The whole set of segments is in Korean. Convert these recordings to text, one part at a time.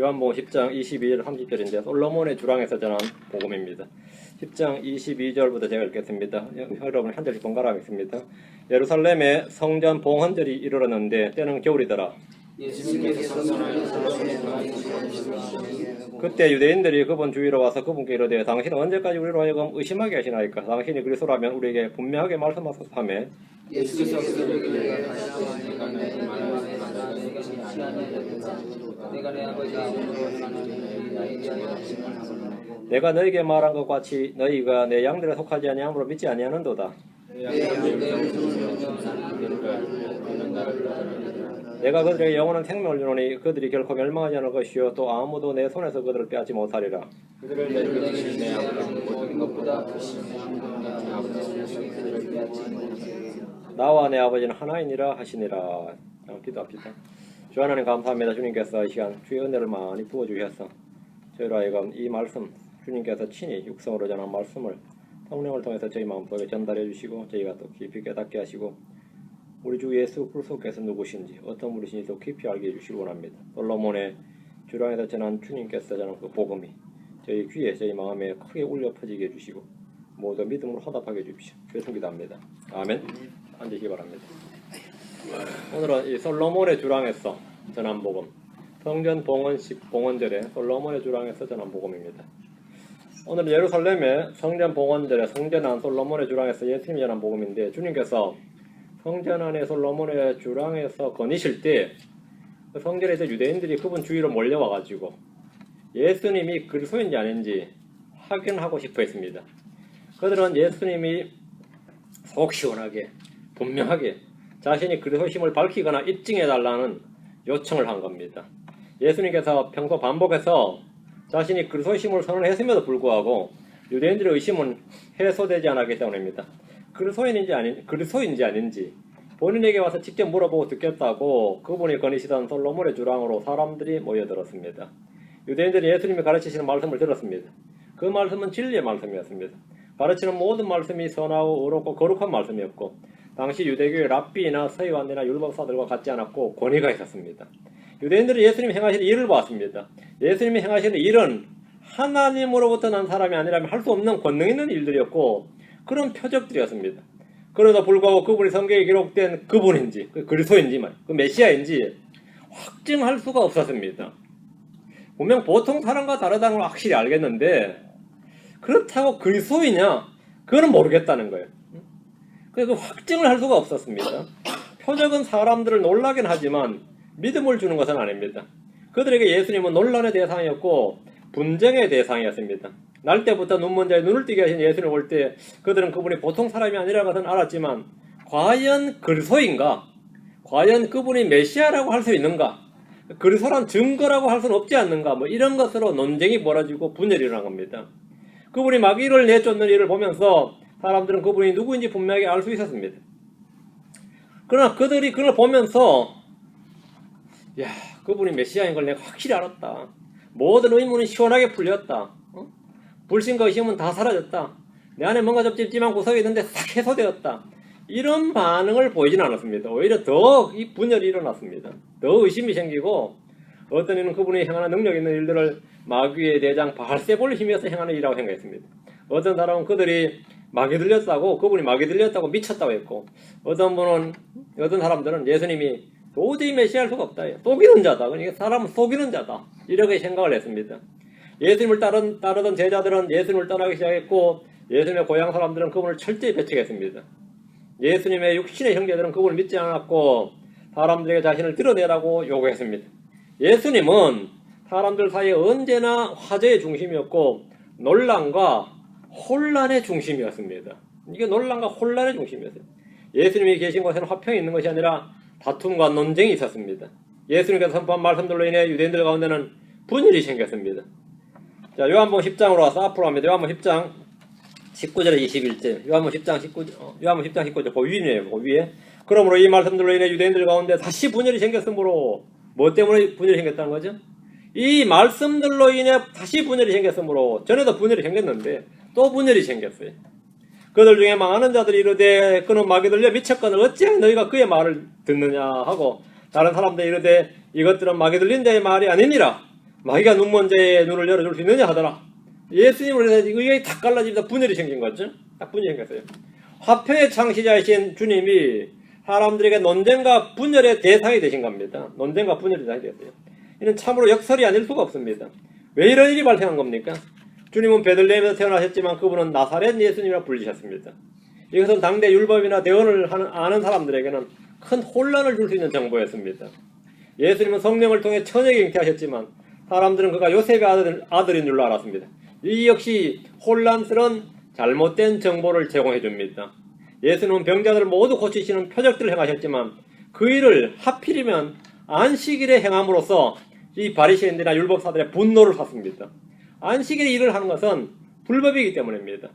요한복음 10장 22절 30절인데 솔로몬의 주랑에서 전한 복음입니다. 10장 22절부터 제가 읽겠습니다. 여러분 한 절씩 번갈아 하겠습니다. 예루살렘에 성전 봉헌절이 이르렀는데 때는 겨울이더라. 그때 유대인들이 그분 주위로 와서 그분께 이르되 당신은 언제까지 우리로 하여금 의심하게 하시나이까? 당신이 그리스도라면 우리에게 분명하게 말씀하소서 하매 내가 너에게 말한 것 같이 너희가 내 양들에 속하지 아니함으로 믿지 아니하는도다. 내가 그들에게 영원한 생명을 주노니 그들이 결코 멸망하지 않을 것이요 또 아무도 내 손에서 그들을 빼앗지 못하리라. 그들을 내쫓으실 내 아버지는 모든 것보다 나와 내 아버지는 하나이니라 하시니라. 기도합시다. 주 하나님 감사합니다. 주님께서 이 시간 주의 은혜를 많이 부어주셔서 저희로 하여금 이 말씀 주님께서 친히 육성으로 전한 말씀을 성령을 통해서 저희 마음속에 전달해 주시고 저희가 또 깊이 깨닫게 하시고 우리 주 예수 그리스도께서 누구신지 어떤 분이신지 더 깊이 알게 해주시기 원합니다. 솔로몬의 주랑에서 전한 주님께서 전한 그 복음이 저희 귀에 저희 마음에 크게 울려 퍼지게 해주시고 모두 믿음으로 화답하게 해주십시오. 주의 기도합니다. 아멘. 앉으시기 바랍니다. 오늘은 이 솔로몬의 주랑에서 전한 복음 성전 봉헌절에 솔로몬의 주랑에서 전한 복음입니다. 오늘 예루살렘의 성전 봉헌절에 성전 안 솔로몬의 주랑에서 예수님이 전한 복음인데 주님께서 성전 안에 솔로몬의 주랑에서 거니실 때 그 성전에서 유대인들이 그분 주위로 몰려와가지고 예수님이 그리스도인지 아닌지 확인하고 싶어 했습니다. 그들은 예수님이 속 시원하게 분명하게 자신이 그리스도심을 밝히거나 입증해달라는 요청을 한 겁니다. 예수님께서 평소 반복해서 자신이 그리스도심을 선언했음에도 불구하고 유대인들의 의심은 해소되지 않았기 때문입니다. 그리스도인인지 아닌지 본인에게 와서 직접 물어보고 듣겠다고 그분이 거니시던 솔로몬의 주랑으로 사람들이 모여들었습니다. 유대인들이 예수님이 가르치시는 말씀을 들었습니다. 그 말씀은 진리의 말씀이었습니다. 가르치는 모든 말씀이 선하고 의롭고 거룩한 말씀이었고 당시 유대교의 랍비나 서기관이나 율법사들과 같지 않았고 권위가 있었습니다. 유대인들이 예수님이 행하시는 일을 보았습니다. 예수님이 행하시는 일은 하나님으로부터 난 사람이 아니라면 할 수 없는 권능 있는 일들이었고 그런 표적들이었습니다. 그러다 불구하고 그분이 성경에 기록된 그분인지 그리스도인지 그 메시아인지 확증할 수가 없었습니다. 분명 보통 사람과 다르다는 걸 확실히 알겠는데 그렇다고 그리스도이냐? 그거는 모르겠다는 거예요. 그래서 확증을 할 수가 없었습니다. 표적은 사람들을 놀라긴 하지만 믿음을 주는 것은 아닙니다. 그들에게 예수님은 논란의 대상이었고 분쟁의 대상이었습니다. 날 때부터 눈먼 자의 눈을 뜨게 하신 예수님을 볼 때 그들은 그분이 보통 사람이 아니라는 것은 알았지만 과연 그리스도인가? 과연 그분이 메시아라고 할 수 있는가? 그리스도란 증거라고 할 수는 없지 않는가? 이런 것으로 논쟁이 벌어지고 분열이 일어난 겁니다. 그분이 마귀를 내쫓는 일을 보면서 사람들은 그분이 누구인지 분명하게 알 수 있었습니다. 그러나 그들이 그걸 보면서 야, 그분이 메시아인 걸 내가 확실히 알았다. 모든 의문이 시원하게 풀렸다. 불신과 의심은 다 사라졌다. 내 안에 뭔가 좀 찝찝한 구석이 있는데 싹 해소되었다. 이런 반응을 보이진 않았습니다. 오히려 더 이 분열이 일어났습니다. 더 의심이 생기고 어떤 이는 그분이 행하는 능력 있는 일들을 마귀의 대장 바알세볼을 힘입어서 행하는 일이라고 생각했습니다. 어떤 사람은 그들이 마귀 들렸다고 그분이 마귀 들렸다고 미쳤다고 했고 어떤 사람들은 예수님이 도저히 메시아할 수가 없다. 속이는 자다. 그러니까 사람은 속이는 자다. 이렇게 생각을 했습니다. 예수님을 따르던 제자들은 예수님을 떠나기 시작했고 예수님의 고향 사람들은 그분을 철저히 배척했습니다. 예수님의 육신의 형제들은 그분을 믿지 않았고 사람들에게 자신을 드러내라고 요구했습니다. 예수님은 사람들 사이에 언제나 화제의 중심이었고 논란과 혼란의 중심이었습니다. 이게 논란과 혼란의 중심이었어요. 예수님이 계신 곳에는 화평이 있는 것이 아니라 다툼과 논쟁이 있었습니다. 예수님께서 선포한 말씀들로 인해 유대인들 가운데는 분열이 생겼습니다. 자, 요한복음 10장으로 와서 앞으로 합니다. 요한복음 10장 19절에 21절. 요한복음 10장 19절. 그 위에요. 그 위에. 그러므로 이 말씀들로 인해 유대인들 가운데 다시 분열이 생겼으므로 뭐 때문에 분열이 생겼다는 거죠? 이 말씀들로 인해 다시 분열이 생겼으므로 전에도 분열이 생겼는데 또 분열이 생겼어요. 그들 중에 많은 자들이 이르되 그는 마귀 들려 미쳤거늘 어찌하여 너희가 그의 말을 듣느냐 하고 다른 사람들이 이르되 이것들은 마귀 들린 자의 말이 아니니라. 마귀가 눈먼자의 눈을 열어줄 수 있느냐 하더라. 예수님을 해서 의견이 다 갈라지면서 분열이 생긴 거죠. 딱 분열이 생겼어요. 화평의 창시자이신 주님이 사람들에게 논쟁과 분열의 대상이 되신 겁니다. 논쟁과 분열의 대상이 되었어요. 이는 참으로 역설이 아닐 수가 없습니다. 왜 이런 일이 발생한 겁니까? 주님은 베들레헴에서 태어나셨지만 그분은 나사렛 예수님이라 불리셨습니다. 이것은 당대 율법이나 대언을 아는 사람들에게는 큰 혼란을 줄 수 있는 정보였습니다. 예수님은 성령을 통해 천에게 잉태하셨지만 사람들은 그가 요셉의 아들인 줄로 알았습니다. 이 역시 혼란스러운 잘못된 정보를 제공해 줍니다. 예수님은 병자들을 모두 고치시는 표적들을 행하셨지만 그 일을 하필이면 안식일에 행함으로써 이 바리새인들이나 율법사들의 분노를 샀습니다. 안식일에 일을 하는 것은 불법이기 때문입니다.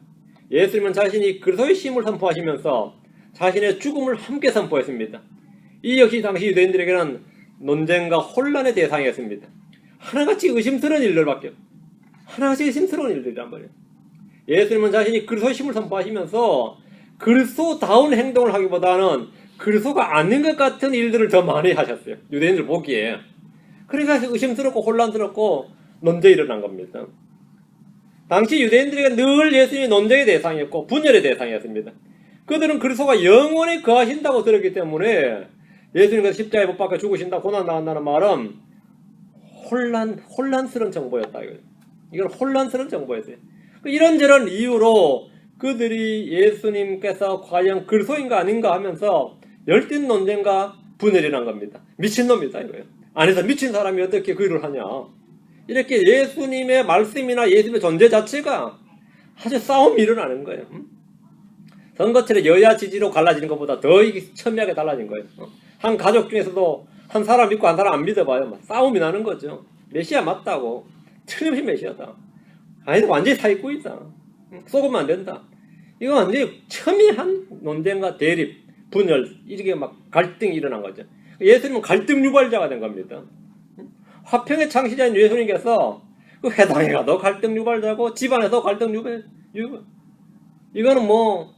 예수님은 자신이 그리스도의 심을 선포하시면서 자신의 죽음을 함께 선포했습니다. 이 역시 당시 유대인들에게는 논쟁과 혼란의 대상이었습니다. 하나같이 의심스러운 일들밖에 하나같이 의심스러운 일들이란 말이에요. 예수님은 자신이 그리스도의 심을 선포하시면서 그리스도다운 행동을 하기보다는 그리스도가 아닌 것 같은 일들을 더 많이 하셨어요. 유대인들 보기에. 그러니까 의심스럽고 혼란스럽고 논쟁이 일어난 겁니다. 당시 유대인들에게 늘 예수님이 논쟁의 대상이었고 분열의 대상이었습니다. 그들은 그리스도가 영원히 거하신다고 들었기 때문에 예수님께서 십자가에 못 박혀 죽으신다, 고난 나간다는 말은 혼란스러운 정보였다. 이건 혼란스러운 정보였어요. 이런저런 이유로 그들이 예수님께서 과연 그리스도인가 아닌가 하면서 열띤 논쟁과 분열이 난 겁니다. 미친놈이다 이거예요. 안에서 미친 사람이 어떻게 그 일을 하냐. 이렇게 예수님의 말씀이나 예수님의 존재 자체가 아주 싸움이 일어나는 거예요. 선거철에 여야 지지로 갈라지는 것보다 더 첨예하게 달라진 거예요. 한 가족 중에서도 한 사람 믿고 한 사람 안 믿어봐요. 싸움이 나는 거죠. 메시아 맞다고. 틀림없이 메시아다. 아니 완전히 사기꾼이다. 속으면 안 된다. 이거 완전히 첨예한 논쟁과 대립, 분열, 이렇게 막 갈등이 일어난 거죠. 예수님은 갈등 유발자가 된 겁니다. 화평의 창시자인 예수님께서 그 회당에 가도 갈등 유발자고 집안에서 갈등 유발. 이거는 뭐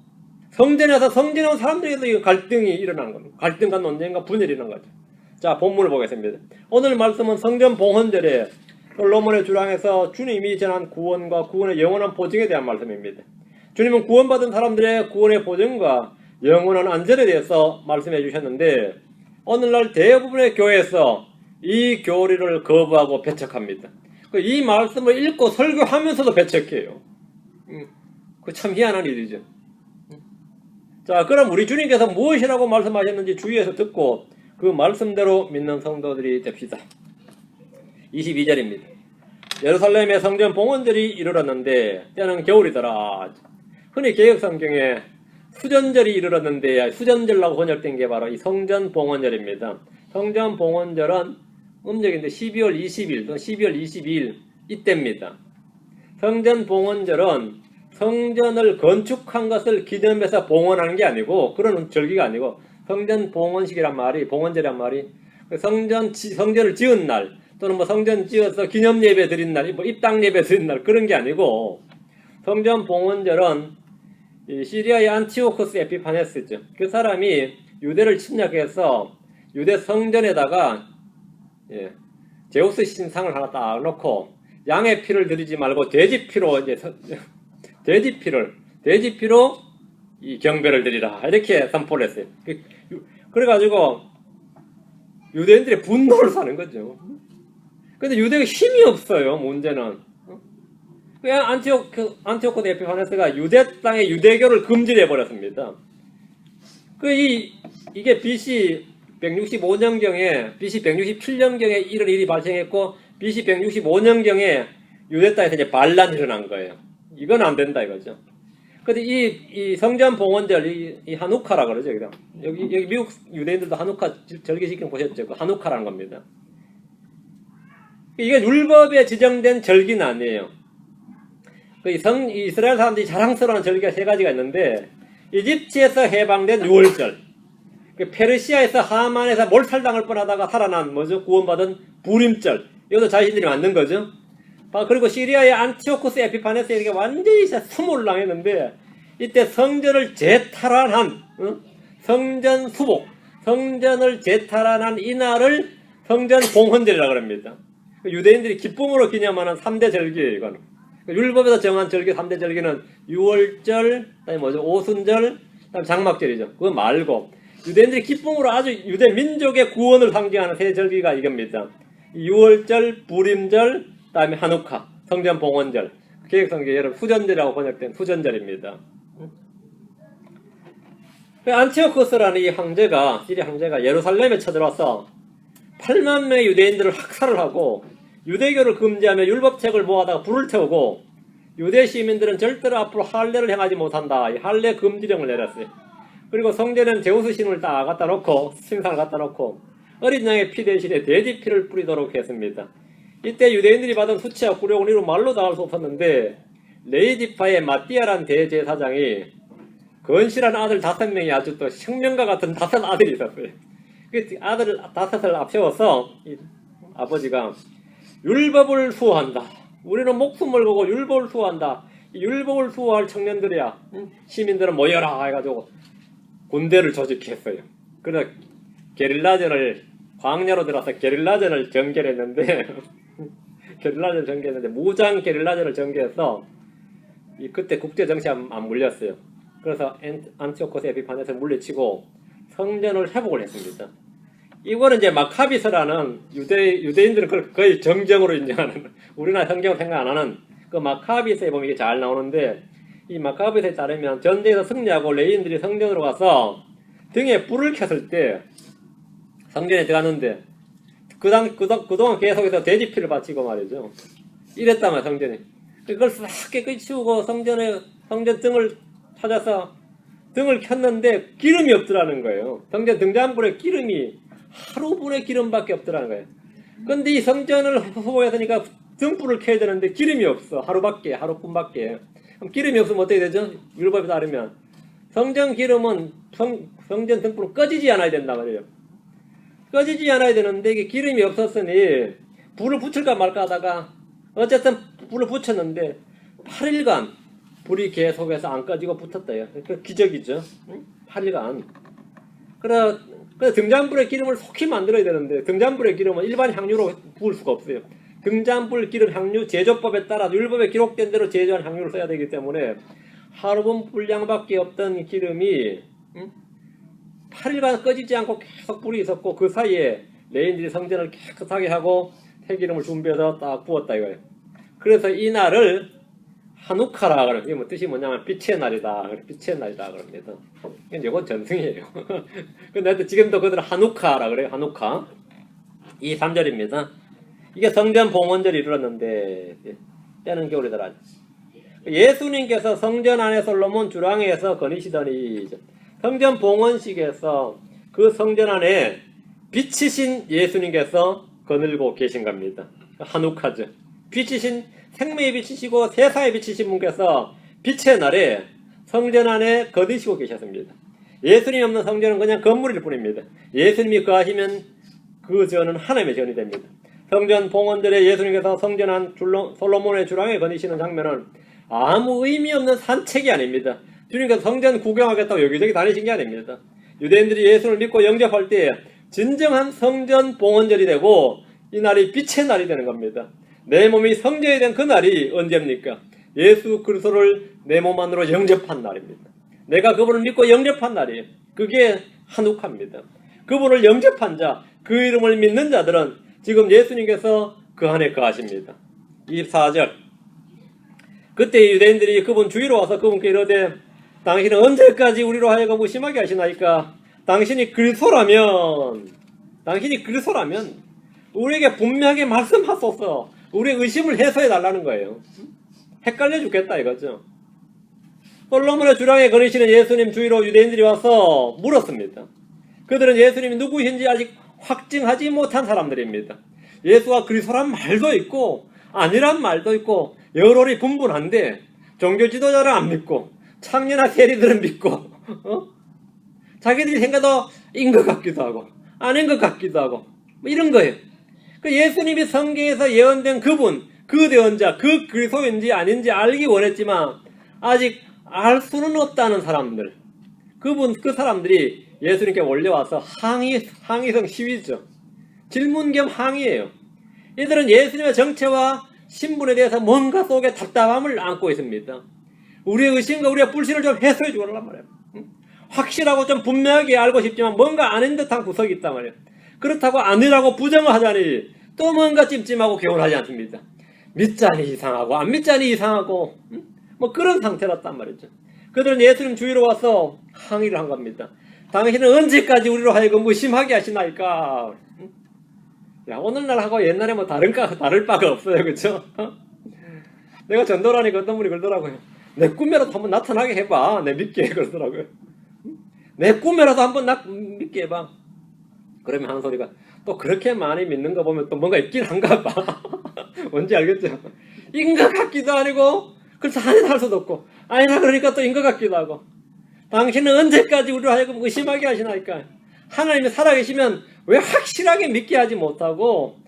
성전에서 성전에 온 사람들에게도 이 갈등이 일어나는 겁니다. 갈등과 논쟁과 분열이 일어난 거죠. 자, 본문을 보겠습니다. 오늘 말씀은 성전 봉헌절에 솔로몬의 주랑에서 주님이 전한 구원과 구원의 영원한 보증에 대한 말씀입니다. 주님은 구원받은 사람들의 구원의 보증과 영원한 안전에 대해서 말씀해 주셨는데 오늘날 대부분의 교회에서 이 교리를 거부하고 배척합니다. 이 말씀을 읽고 설교하면서도 배척해요. 그 참 희한한 일이죠. 자, 그럼 우리 주님께서 무엇이라고 말씀하셨는지 주의해서 듣고 그 말씀대로 믿는 성도들이 됩시다. 22절입니다. 예루살렘의 성전 봉헌절이 이르렀는데 때는 겨울이더라. 흔히 개역성경에 수전절이 이르렀는데 수전절라고 번역된 게 바로 이 성전 봉헌절입니다. 성전 봉헌절은 음력인데 12월 20일 또는 12월 22일 이때입니다. 성전 봉헌절은 성전을 건축한 것을 기념해서 봉헌하는 게 아니고 그런 절기가 아니고 성전 봉헌식이란 말이 봉헌절이란 말이 성전을 지은 날 또는 뭐 성전 지어서 기념 예배 드린 날, 뭐 입당 예배 드린 날 그런 게 아니고 성전 봉헌절은 시리아의 안티오코스 에피파네스죠. 그 사람이 유대를 침략해서 유대 성전에다가 제우스 신상을 하나 딱 놓고 양의 피를 드리지 말고 돼지 피로 이 경배를 드리라 이렇게 선포를 했어요. 그래가지고 유대인들이 분노를 사는 거죠. 근데 유대가 힘이 없어요. 문제는 그냥 안티오코스 에피파네스가 유대 땅에 유대교를 금지해 버렸습니다. 이게 BC 165년경에 BC 167년경에 이런 일이 발생했고 BC 165년경에 유대 땅에서 이제 반란이 일어난 거예요. 이건 안 된다 이거죠. 근데 이 성전 봉헌절 이 하누카라 그러죠. 여기 미국 유대인들도 하누카 절기시키는 보셨죠? 그 하누카라는 겁니다. 이게 율법에 지정된 절기는 아니에요. 이스라엘 사람들이 자랑스러운 절기가 세 가지가 있는데 이집트에서 해방된 6월절, 페르시아에서 하만에서 몰살당할 뻔하다가 살아난 구원받은 부림절, 이것도 자신들이 만든 거죠. 그리고 시리아의 안티오코스 에피파네스에게 완전히 수모를 당했는데 이때 성전을 재탈환한 성전 수복, 성전을 재탈환한 이날을 성전 봉헌절이라고 합니다. 유대인들이 기쁨으로 기념하는 3대 절기예요. 이거는 율법에서 정한 절기 3대 절기는 유월절, 그다음에 뭐죠? 오순절, 그다음에 장막절이죠. 그거 말고 유대인들이 기쁨으로 아주 유대 민족의 구원을 상징하는 세 절기가 이겁니다. 유월절, 부림절, 그다음에 하누카, 성전 봉헌절. 개혁성경 여러분 후전절이라고 번역된 후전절입니다. 안티오코스라는 이 황제가 시리아 황제가 예루살렘에 쳐들어와서 8만 명의 유대인들을 학살을 하고 유대교를 금지하며 율법책을 모아다가 불을 태우고 유대 시민들은 절대로 앞으로 할례를 행하지 못한다. 이 할례 금지령을 내렸어요. 그리고 성전에는 제우스 신을 딱 갖다 놓고 신상을 갖다 놓고 어린 양의 피 대신에 돼지 피를 뿌리도록 했습니다. 이때 유대인들이 받은 수치와 굴욕은 이루 말로 다 할 수 없었는데 레이지파의 마띠아란 대제사장이 건실한 아들 5명이 아주 또 혁명가 같은 5 아들이 있었어요. 그 아들 5을 앞세워서 아버지가 율법을 수호한다. 우리는 목숨을 걸고 율법을 수호한다. 율법을 수호할 청년들이야. 시민들은 모여라 해가지고 군대를 조직했어요. 그래서 게릴라전을 광야로 들어서 게릴라전을 전개했는데 게릴라전을 전개했는데 무장 게릴라전을 전개해서 그때 국제 정치에 안 물렸어요. 그래서 안티오코스 에피파네스를 물리치고 성전을 회복을 했습니다. 이거는 이제 마카비서라는 유대인들은 그걸 거의 정정으로 인정하는 우리나라 성경을 생각 안 하는 그 마카비서에 보면 이게 잘 나오는데 이 마카비서에 따르면 전쟁에서 승리하고 레인들이 성전으로 가서 등에 불을 켰을 때 성전에 들어갔는데 그동안 계속해서 돼지피를 바치고 말이죠. 이랬다면 성전이 그걸 싹 깨끗이 치우고 성전 등을 찾아서 등을 켰는데 기름이 없더라는 거예요. 성전 등잔불에 기름이 하루분의 기름밖에 없더라는 거예요. 근데 이 성전을 후보했으니까 등불을 켜야 되는데 기름이 없어. 하루뿐밖에. 그럼 기름이 없으면 어떻게 되죠? 율법에 따르면 성전 기름은 성전 등불은 꺼지지 않아야 된단 말이에요. 꺼지지 않아야 되는데 이게 기름이 없었으니 불을 붙일까 말까 하다가 어쨌든 불을 붙였는데 8일간 불이 계속해서 안 꺼지고 붙었대요. 그 기적이죠. 8일간. 그래서 등잔불의 기름을 속히 만들어야 되는데 등잔불의 기름은 일반 향유로 부을 수가 없어요. 등잔불 기름 향유 제조법에 따라 율법에 기록된 대로 제조한 향유를 써야 되기 때문에 하루분 분량밖에 없던 기름이 8일간 꺼지지 않고 계속 불이 있었고 그 사이에 레인들이 성전을 깨끗하게 하고 새기름을 준비해서 딱 부었다 이거예요. 그래서 이 날을 하누카라 그래요. 이게 뭐 뜻이 뭐냐면 빛의 날이다. 빛의 날이다 그럽니다. 이건 전승이에요. 근데 지금도 그들은 하누카라 그래요. 하누카. 이 3절입니다. 이게 성전 봉헌절이 이르렀는데 때는 겨울이더라. 예수님께서 성전 안에 솔로몬 주랑에서 거니시더니 성전 봉헌식에서 그 성전 안에 빛이신 예수님께서 거늘고 계신 겁니다. 하누카죠. 빛이신 생명의 빛이시고 세상의 빛이신 분께서 빛의 날에 성전 안에 거두시고 계셨습니다. 예수님이 없는 성전은 그냥 건물일 뿐입니다. 예수님이 거하시면 그 전은 하나님의 전이 됩니다. 성전 봉헌절에 예수님께서 성전 안 솔로몬의 주랑에 거두시는 장면은 아무 의미 없는 산책이 아닙니다. 주님께서 성전 구경하겠다고 여기저기 다니신 게 아닙니다. 유대인들이 예수를 믿고 영접할 때 진정한 성전 봉헌절이 되고 이 날이 빛의 날이 되는 겁니다. 내 몸이 성전이 된 그 날이 언제입니까? 예수 그리스도를 내 몸 안으로 영접한 날입니다. 내가 그분을 믿고 영접한 날이에요. 그게 한욱합니다. 그분을 영접한 자, 그 이름을 믿는 자들은 지금 예수님께서 그 안에 거하십니다. 24절. 그때 유대인들이 그분 주위로 와서 그분께 이르되 당신은 언제까지 우리로 하여금 의심하게 하시나이까? 당신이 그리스도라면 우리에게 분명하게 말씀하소서. 우리의 의심을 해소해 달라는 거예요. 헷갈려 죽겠다 이거죠. 솔로몬의 주랑에 거니시는 예수님 주위로 유대인들이 와서 물었습니다. 그들은 예수님이 누구신지 아직 확증하지 못한 사람들입니다. 예수가 그리스도란 말도 있고 아니란 말도 있고 여론이 분분한데 종교 지도자를 안 믿고 창녀나 세리들은 믿고 자기들이 생각도 인 것 같기도 하고 아닌 것 같기도 하고 뭐 이런 거예요. 그 예수님이 성경에서 예언된 그분, 그 대언자, 그 그리스도인지 아닌지 알기 원했지만 아직 알 수는 없다는 사람들, 그 사람들이 예수님께 몰려와서 항의성 시위죠. 질문 겸 항의예요. 이들은 예수님의 정체와 신분에 대해서 뭔가 속에 답답함을 안고 있습니다. 우리의 의심과 우리의 불신을 좀 해소해 주란 말이에요. 확실하고 좀 분명하게 알고 싶지만 뭔가 아닌 듯한 구석이 있단 말이에요. 그렇다고 아니라고 부정을 하자니 또 뭔가 찜찜하고 개운하지 않습니다. 믿자니 이상하고 안 믿자니 이상하고 뭐 그런 상태였단 말이죠. 그들은 예수님 주위로 와서 항의를 한 겁니다. 당신은 언제까지 우리로 하여금 의심하게 하시나이까? 야, 오늘날하고 옛날에 뭐 다를 바가 없어요. 그쵸? 내가 전도라니까 어떤 분이 그러더라고요. 내 꿈에라도 한번 나타나게 해봐. 내 믿게 그러더라고요. 내 꿈에라도 한번 믿게 해봐. 그러면 하는 소리가 또 그렇게 많이 믿는 거 보면 또 뭔가 있긴 한가 봐. 뭔지 알겠죠? 인것 같기도 아니고 그래서 아니다 할 수도 없고 아니라 그러니까 또 인것 같기도 하고 당신은 언제까지 우리를 하여금 의심하게 하시나이까? 하나님이 살아계시면 왜 확실하게 믿게 하지 못하고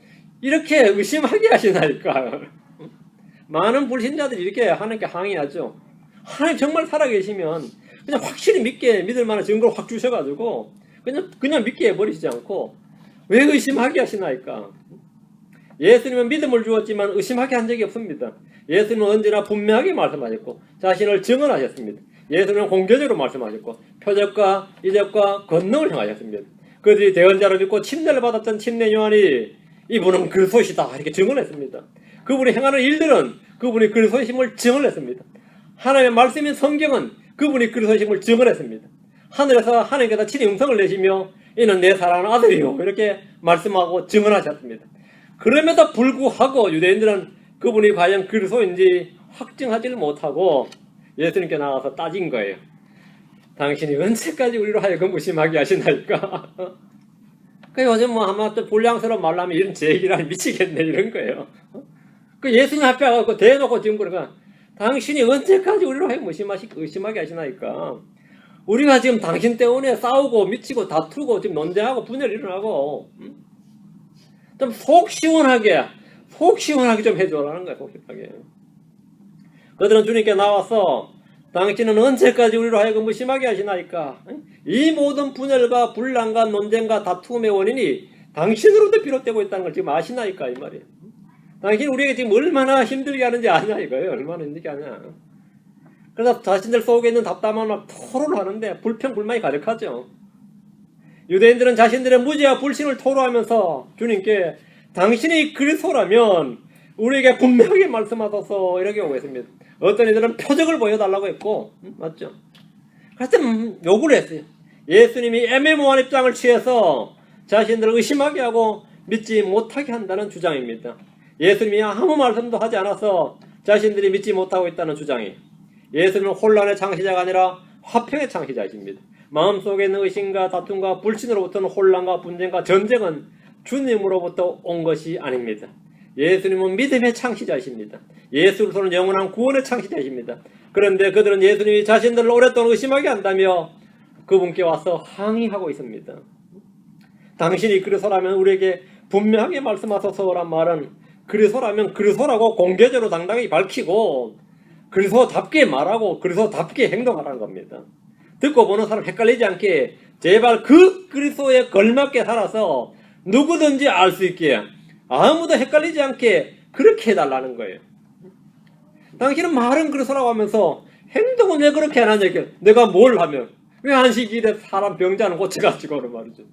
이렇게 의심하게 하시나이까? 많은 불신자들이 이렇게 하나님께 항의하죠. 하나님 정말 살아계시면 그냥 확실히 믿을 만한 증거를 확 주셔가지고 그냥 믿게 해버리시지 않고 왜 의심하게 하시나이까? 예수님은 믿음을 주었지만 의심하게 한 적이 없습니다. 예수님은 언제나 분명하게 말씀하셨고 자신을 증언하셨습니다. 예수님은 공개적으로 말씀하셨고 표적과 이적과 권능을 행하셨습니다. 그들이 대언자를 믿고 침례를 받았던 침례 요한이 이분은 그리스도시다 이렇게 증언했습니다. 그분이 행하는 일들은 그분이 그리스도심을 증언했습니다. 하나님의 말씀인 성경은 그분이 그리스도심을 증언했습니다. 하늘에서 하나님께서 친히 음성을 내시며 이는 내 사랑하는 아들이요 이렇게 말씀하고 증언하셨습니다. 그럼에도 불구하고 유대인들은 그분이 과연 그리스도인지 확증하지를 못하고 예수님께 나와서 따진 거예요. 당신이 언제까지 우리로 하여금 의심하게 하시나이까? 그 요즘 뭐 아마 또 불량스러운 말로 하면 이런 제 얘기를 하니 미치겠네 이런 거예요. 그 예수님 앞에 와서 대놓고 지금 그러니까 당신이 언제까지 우리로 하여금 의심하게 하시나이까? 우리가 지금 당신 때문에 싸우고 미치고 다투고 지금 논쟁하고 분열이 일어나고 좀 속 시원하게 좀 해줘라는 거야. 속 시원하게. 그들은 주님께 나와서 당신은 언제까지 우리로 하여금 의심하게 하시나이까? 이 모든 분열과 분란과 논쟁과 다툼의 원인이 당신으로부터 비롯되고 있다는 걸 지금 아시나이까 이 말이에요. 당신이 우리에게 지금 얼마나 힘들게 하는지 아냐 이거예요. 얼마나 힘들게 하냐. 그래서 자신들 속에 있는 답답함을 막 토로를 하는데 불평불만이 가득하죠. 유대인들은 자신들의 무지와 불신을 토로하면서 주님께 당신이 그리스도라면 우리에게 분명하게 말씀하셔서 이렇게 오고 있습니다. 어떤 이들은 표적을 보여달라고 했고 맞죠? 그래서 요구를 했어요. 예수님이 애매모호한 입장을 취해서 자신들을 의심하게 하고 믿지 못하게 한다는 주장입니다. 예수님이 아무 말씀도 하지 않아서 자신들이 믿지 못하고 있다는 주장이에요. 예수님은 혼란의 창시자가 아니라 화평의 창시자이십니다. 마음속에 있는 의심과 다툼과 불신으로부터는 혼란과 분쟁과 전쟁은 주님으로부터 온 것이 아닙니다. 예수님은 믿음의 창시자이십니다. 예수로서는 영원한 구원의 창시자이십니다. 그런데 그들은 예수님이 자신들을 오랫동안 의심하게 한다며 그분께 와서 항의하고 있습니다. 당신이 그리스도라면 우리에게 분명하게 말씀하소서란 말은 그리스도라면 그리스도라고 공개적으로 당당히 밝히고 그리스도답게 말하고 그리스도답게 행동하라는 겁니다. 듣고 보는 사람 헷갈리지 않게 제발 그 그리스도에 걸맞게 살아서 누구든지 알 수 있게 아무도 헷갈리지 않게 그렇게 해달라는 거예요. 당신은 말은 그리스도라고 하면서 행동은 왜 그렇게 안 하냐. 내가 뭘 하면 왜 안식일에 사람 병자는 고쳐가지고 그런 말이죠.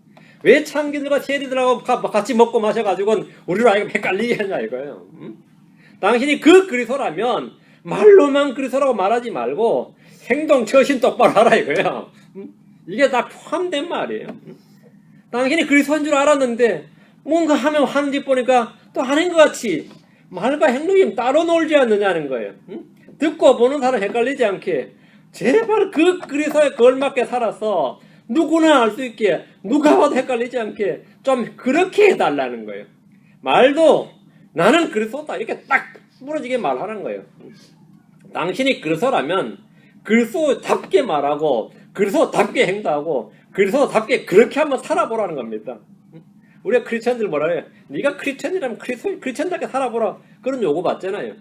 왜 창기들과 세리들하고 같이 먹고 마셔가지고는 우리로 하여금 헷갈리게 하냐 이거예요. 당신이 그 그리스도라면 말로만 그리스도라고 말하지 말고 행동 처신 똑바로 하라 이거예요. 이게 다 포함된 말이에요. 당신이 그리스도인 줄 알았는데 뭔가 하면 하는 짓 보니까 또 하는 것 같이 말과 행동이 따로 놀지 않느냐는 거예요. 듣고 보는 사람 헷갈리지 않게 제발 그 그리스도에 걸맞게 살아서 누구나 알 수 있게 누가 봐도 헷갈리지 않게 좀 그렇게 해달라는 거예요. 말도 나는 그리스도다 이렇게 딱 부러지게 말하는 거예요. 당신이 그리스도라면 그리스도답게 말하고 그리스도답게 행동하고 그리스도답게 그렇게 한번 살아보라는 겁니다. 우리가 크리스천들 뭐라 해요? 네가 크리스천이라면 크리스천답게 살아보라 그런 요구 받잖아요.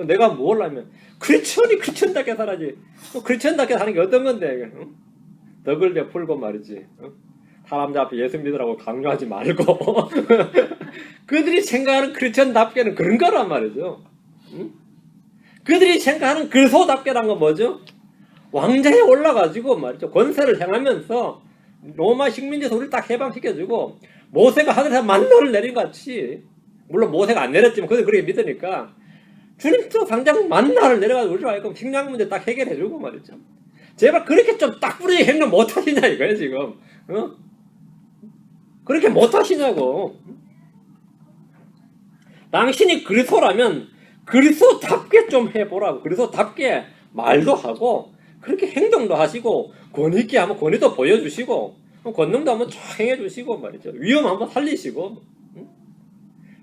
내가 뭘 하면 크리스천이 크리스천답게 살아야지. 크리스천답게 사는 게 어떤 건데? 덕을 베풀고 말이지. 사람들 앞에 예수 믿으라고 강요하지 말고 그들이 생각하는 크리스천답게는 그런 거란 말이죠. 응? 그들이 생각하는 그리스도답게란 건 뭐죠? 왕자에 올라가지고 말이죠. 권세를 행하면서 로마 식민지에서 우리를 딱 해방시켜주고 모세가 하늘에서 만나를 내린 것 같이, 물론 모세가 안 내렸지만 그들 그렇게 믿으니까 주님도 당장 만나를 내려가지고 우리로 하여금 식량 문제 딱 해결해주고 말이죠. 제발 그렇게 좀 딱 뿌리 행동 못하시냐 이거예요 지금. 어? 그렇게 못하시냐고. 당신이 그리스도라면 그리스도답게 좀 해보라고. 그리스도답게 말도 하고 그렇게 행동도 하시고 권위 있게 하면 권위도 보여주시고 권능도 한번 쫙 행해주시고 말이죠. 위험 한번 살리시고.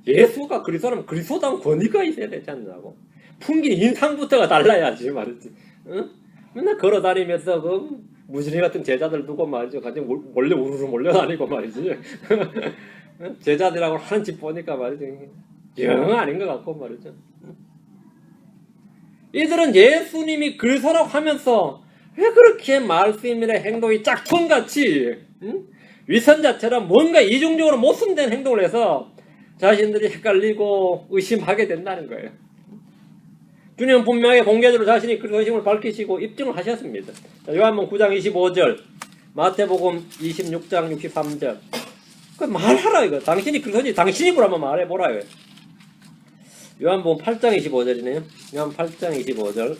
예수가 그리스도라면 그리스도다운 권위가 있어야 되지 않냐고. 풍긴 인상부터가 달라야지 말이지. 응? 맨날 걸어다니면서 그 무지개 같은 제자들 두고 말이죠. 같이 몰래 우르르 몰려다니고 말이지. 제자들하고 하는 짓 보니까 말이죠. 영 아닌 것 같고 말이죠. 이들은 예수님이 그리스도라고 하면서 왜 그렇게 말씀이나 행동이 짝퉁같이 위선자처럼 뭔가 이중적으로 모순된 행동을 해서 자신들이 헷갈리고 의심하게 된다는 거예요. 주님은 분명히 공개적으로 자신이 그리스도심을 밝히시고 입증을 하셨습니다. 자, 요한복음 9장 25절, 마태복음 26장 63절. 그 말하라 이거. 당신이 그리스도지 당신이 그러면 말해보라 이거. 요한복음 8장 25절이네요. 요한 8장 25절.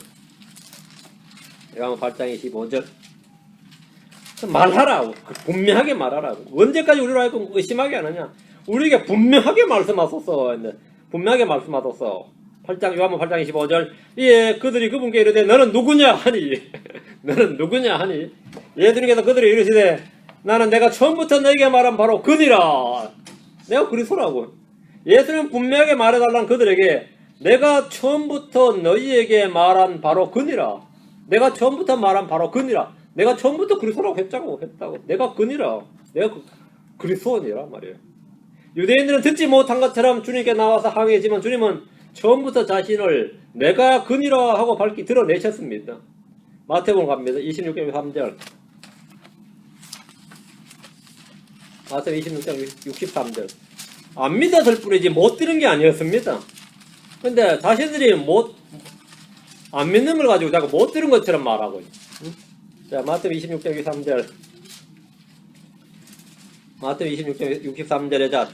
요한 8장 25절. 말하라. 분명하게 말하라. 언제까지 우리로 하여금 의심하게 하느냐. 우리에게 분명하게 말씀하소서. 분명하게 말씀하소서. 요한복음 8장 25절. 예, 그들이 그분께 이르되 너는 누구냐 하니. 너는 누구냐 하니. 예수님께서 그들이 이르시되 나는 내가 처음부터 너에게 말한 바로 그니라. 내가 그리스도라고. 예수님은 분명하게 말해달라는 그들에게 내가 처음부터 너희에게 말한 바로 그니라. 내가 처음부터 말한 바로 그니라. 내가 처음부터 그리스도라고 했다고. 내가 그니라. 내가 그리스도니라 말이에요. 유대인들은 듣지 못한 것처럼 주님께 나와서 항의했지만 주님은 처음부터 자신을 내가 그니라 하고 밝히 드러내셨습니다. 마태복음 갑니다. 26장 3절. 마태복음 26장 63절. 안 믿었을 뿐이지 못 들은 게 아니었습니다. 근데 자신들이 안 믿는 걸 가지고 자꾸 못 들은 것처럼 말하고 있어요. 자, 마태복음 26장 63절. 마태복음 26장 63절에 자,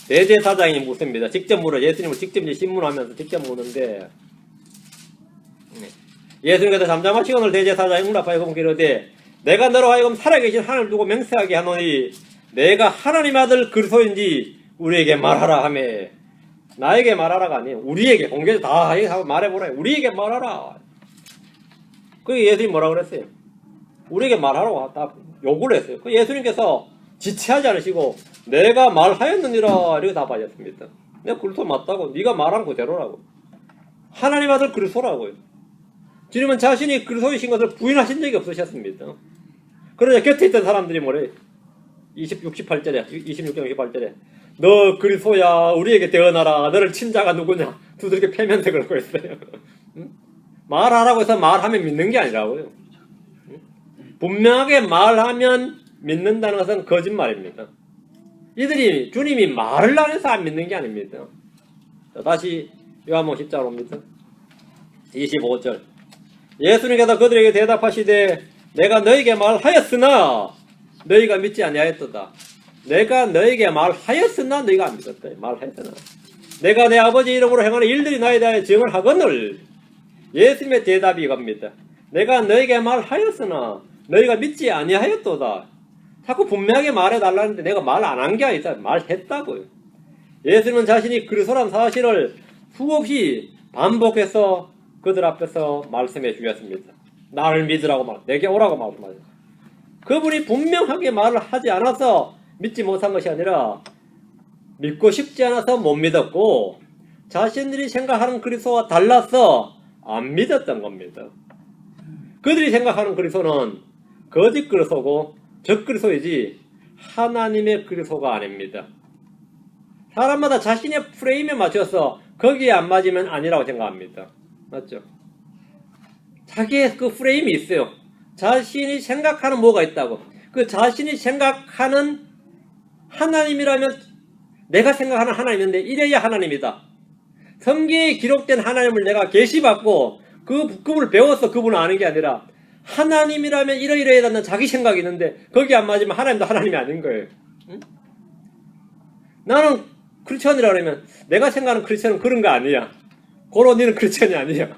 대제사장이 묻습니다. 직접 물어. 예수님을 직접 이제 신문하면서 직접 묻는데, 예수님께서 잠잠하시고 오늘 대제사장이 응답하여 그분께 이르되 내가 너로 하여금 살아계신 하늘을 두고 맹세하게 하노니 내가 하나님 아들 그리스도인지 우리에게 말하라 하며. 나에게 말하라가 아니에요. 우리에게 공개해서 다 말해보라. 우리에게 말하라. 그게 예수님이 뭐라고 그랬어요? 우리에게 말하라고 다 요구를 했어요. 그 예수님께서 지체하지 않으시고 내가 말하였느니라 이렇게 답하셨습니다. 내가 그리스도 맞다고. 네가 말한 그대로라고. 하나님 아들 그리스도라고요. 주님은 자신이 그리스도이신 것을 부인하신 적이 없으셨습니다. 그러자 곁에 있던 사람들이 뭐래? 68절에 26장 68절에 너 그리스도야 우리에게 대언하라. 너를 친 자가 누구냐? 두들겨 패면서 그러고 있어요. 말하라고 해서 말하면 믿는 게 아니라고요. 분명하게 말하면 믿는다는 것은 거짓말입니다. 이들이 주님이 말을 안 해서 안 믿는 게 아닙니다. 자, 다시 요한복음 10장 옵니다. 25절. 예수님께서 그들에게 대답하시되 내가 너에게 말하였으나 너희가 믿지 아니하였도다. 내가 너에게 말하였으나 너희가 안 믿었다. 말하였으나 내가 내 아버지 이름으로 행하는 일들이 나에 대하여 증을 하거늘. 예수님의 대답이 이겁니다. 내가 너에게 말하였으나 너희가 믿지 아니하였도다. 자꾸 분명하게 말해달라는데 내가 말 안 한 게 아니다. 말했다고요. 예수님은 자신이 그리스도라는 사실을 수없이 반복해서 그들 앞에서 말씀해 주셨습니다. 나를 믿으라고 내게 오라고 말씀하셨습니다. 그분이 분명하게 말을 하지 않아서 믿지 못한 것이 아니라 믿고 싶지 않아서 못 믿었고 자신들이 생각하는 그리스도와 달라서 안 믿었던 겁니다. 그들이 생각하는 그리스도는 거짓 그리스도고 적 그리스도이지 하나님의 그리스도가 아닙니다. 사람마다 자신의 프레임에 맞춰서 거기에 안 맞으면 아니라고 생각합니다. 맞죠? 자기의 그 프레임이 있어요. 자신이 생각하는 뭐가 있다고. 그 자신이 생각하는 하나님이라면 내가 생각하는 하나님인데 이래야 하나님이다. 성경에 기록된 하나님을 내가 계시받고 그분을 배워서 그분을 아는 게 아니라 하나님이라면 이러이러해야 된다는 자기 생각이 있는데 거기 안 맞으면 하나님도 하나님이 아닌 거예요. 응? 나는 크리스천이라 그러면 내가 생각하는 크리스천은 그런 거 아니야. 고로 니는 크리스천이 아니야.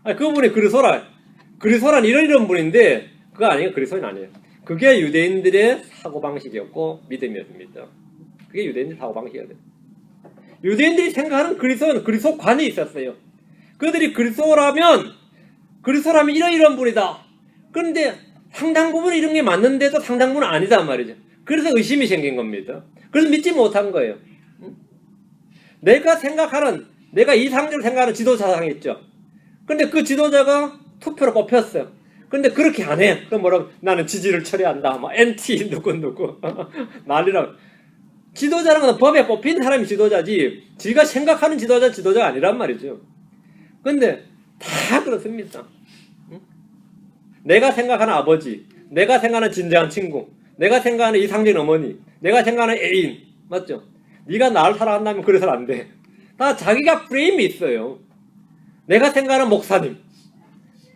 아니, 그분이 그리스도란 이런 분인데 그거 아니에요. 그리스도는 아니에요. 그게 유대인들의 사고방식이었고 믿음이었습니다. 그게 유대인들의 사고방식이었어요. 유대인들이 생각하는 그리스도는 그리스도관이 있었어요. 그들이 그리스도라면 이런 분이다. 그런데 상당 부분 이런 게 맞는데도 상당 부분은 아니다 말이죠. 그래서 의심이 생긴 겁니다. 그래서 믿지 못한 거예요. 내가 이상적으로 생각하는 지도자상이 있죠. 근데 그 지도자가 투표로 뽑혔어요. 근데 그렇게 안 해. 그럼 뭐라고? 나는 지지를 처리한다. 막 NT 누구 난리라고. 지도자는 건 법에 뽑힌 사람이 지도자지 지가 생각하는 지도자가 아니란 말이죠. 근데 다 그렇습니다. 내가 생각하는 아버지, 내가 생각하는 진정한 친구, 내가 생각하는 이상적인 어머니, 내가 생각하는 애인, 맞죠? 네가 나를 사랑한다면 그래서는 안 돼. 다 자기가 프레임이 있어요. 내가 생각하는 목사님,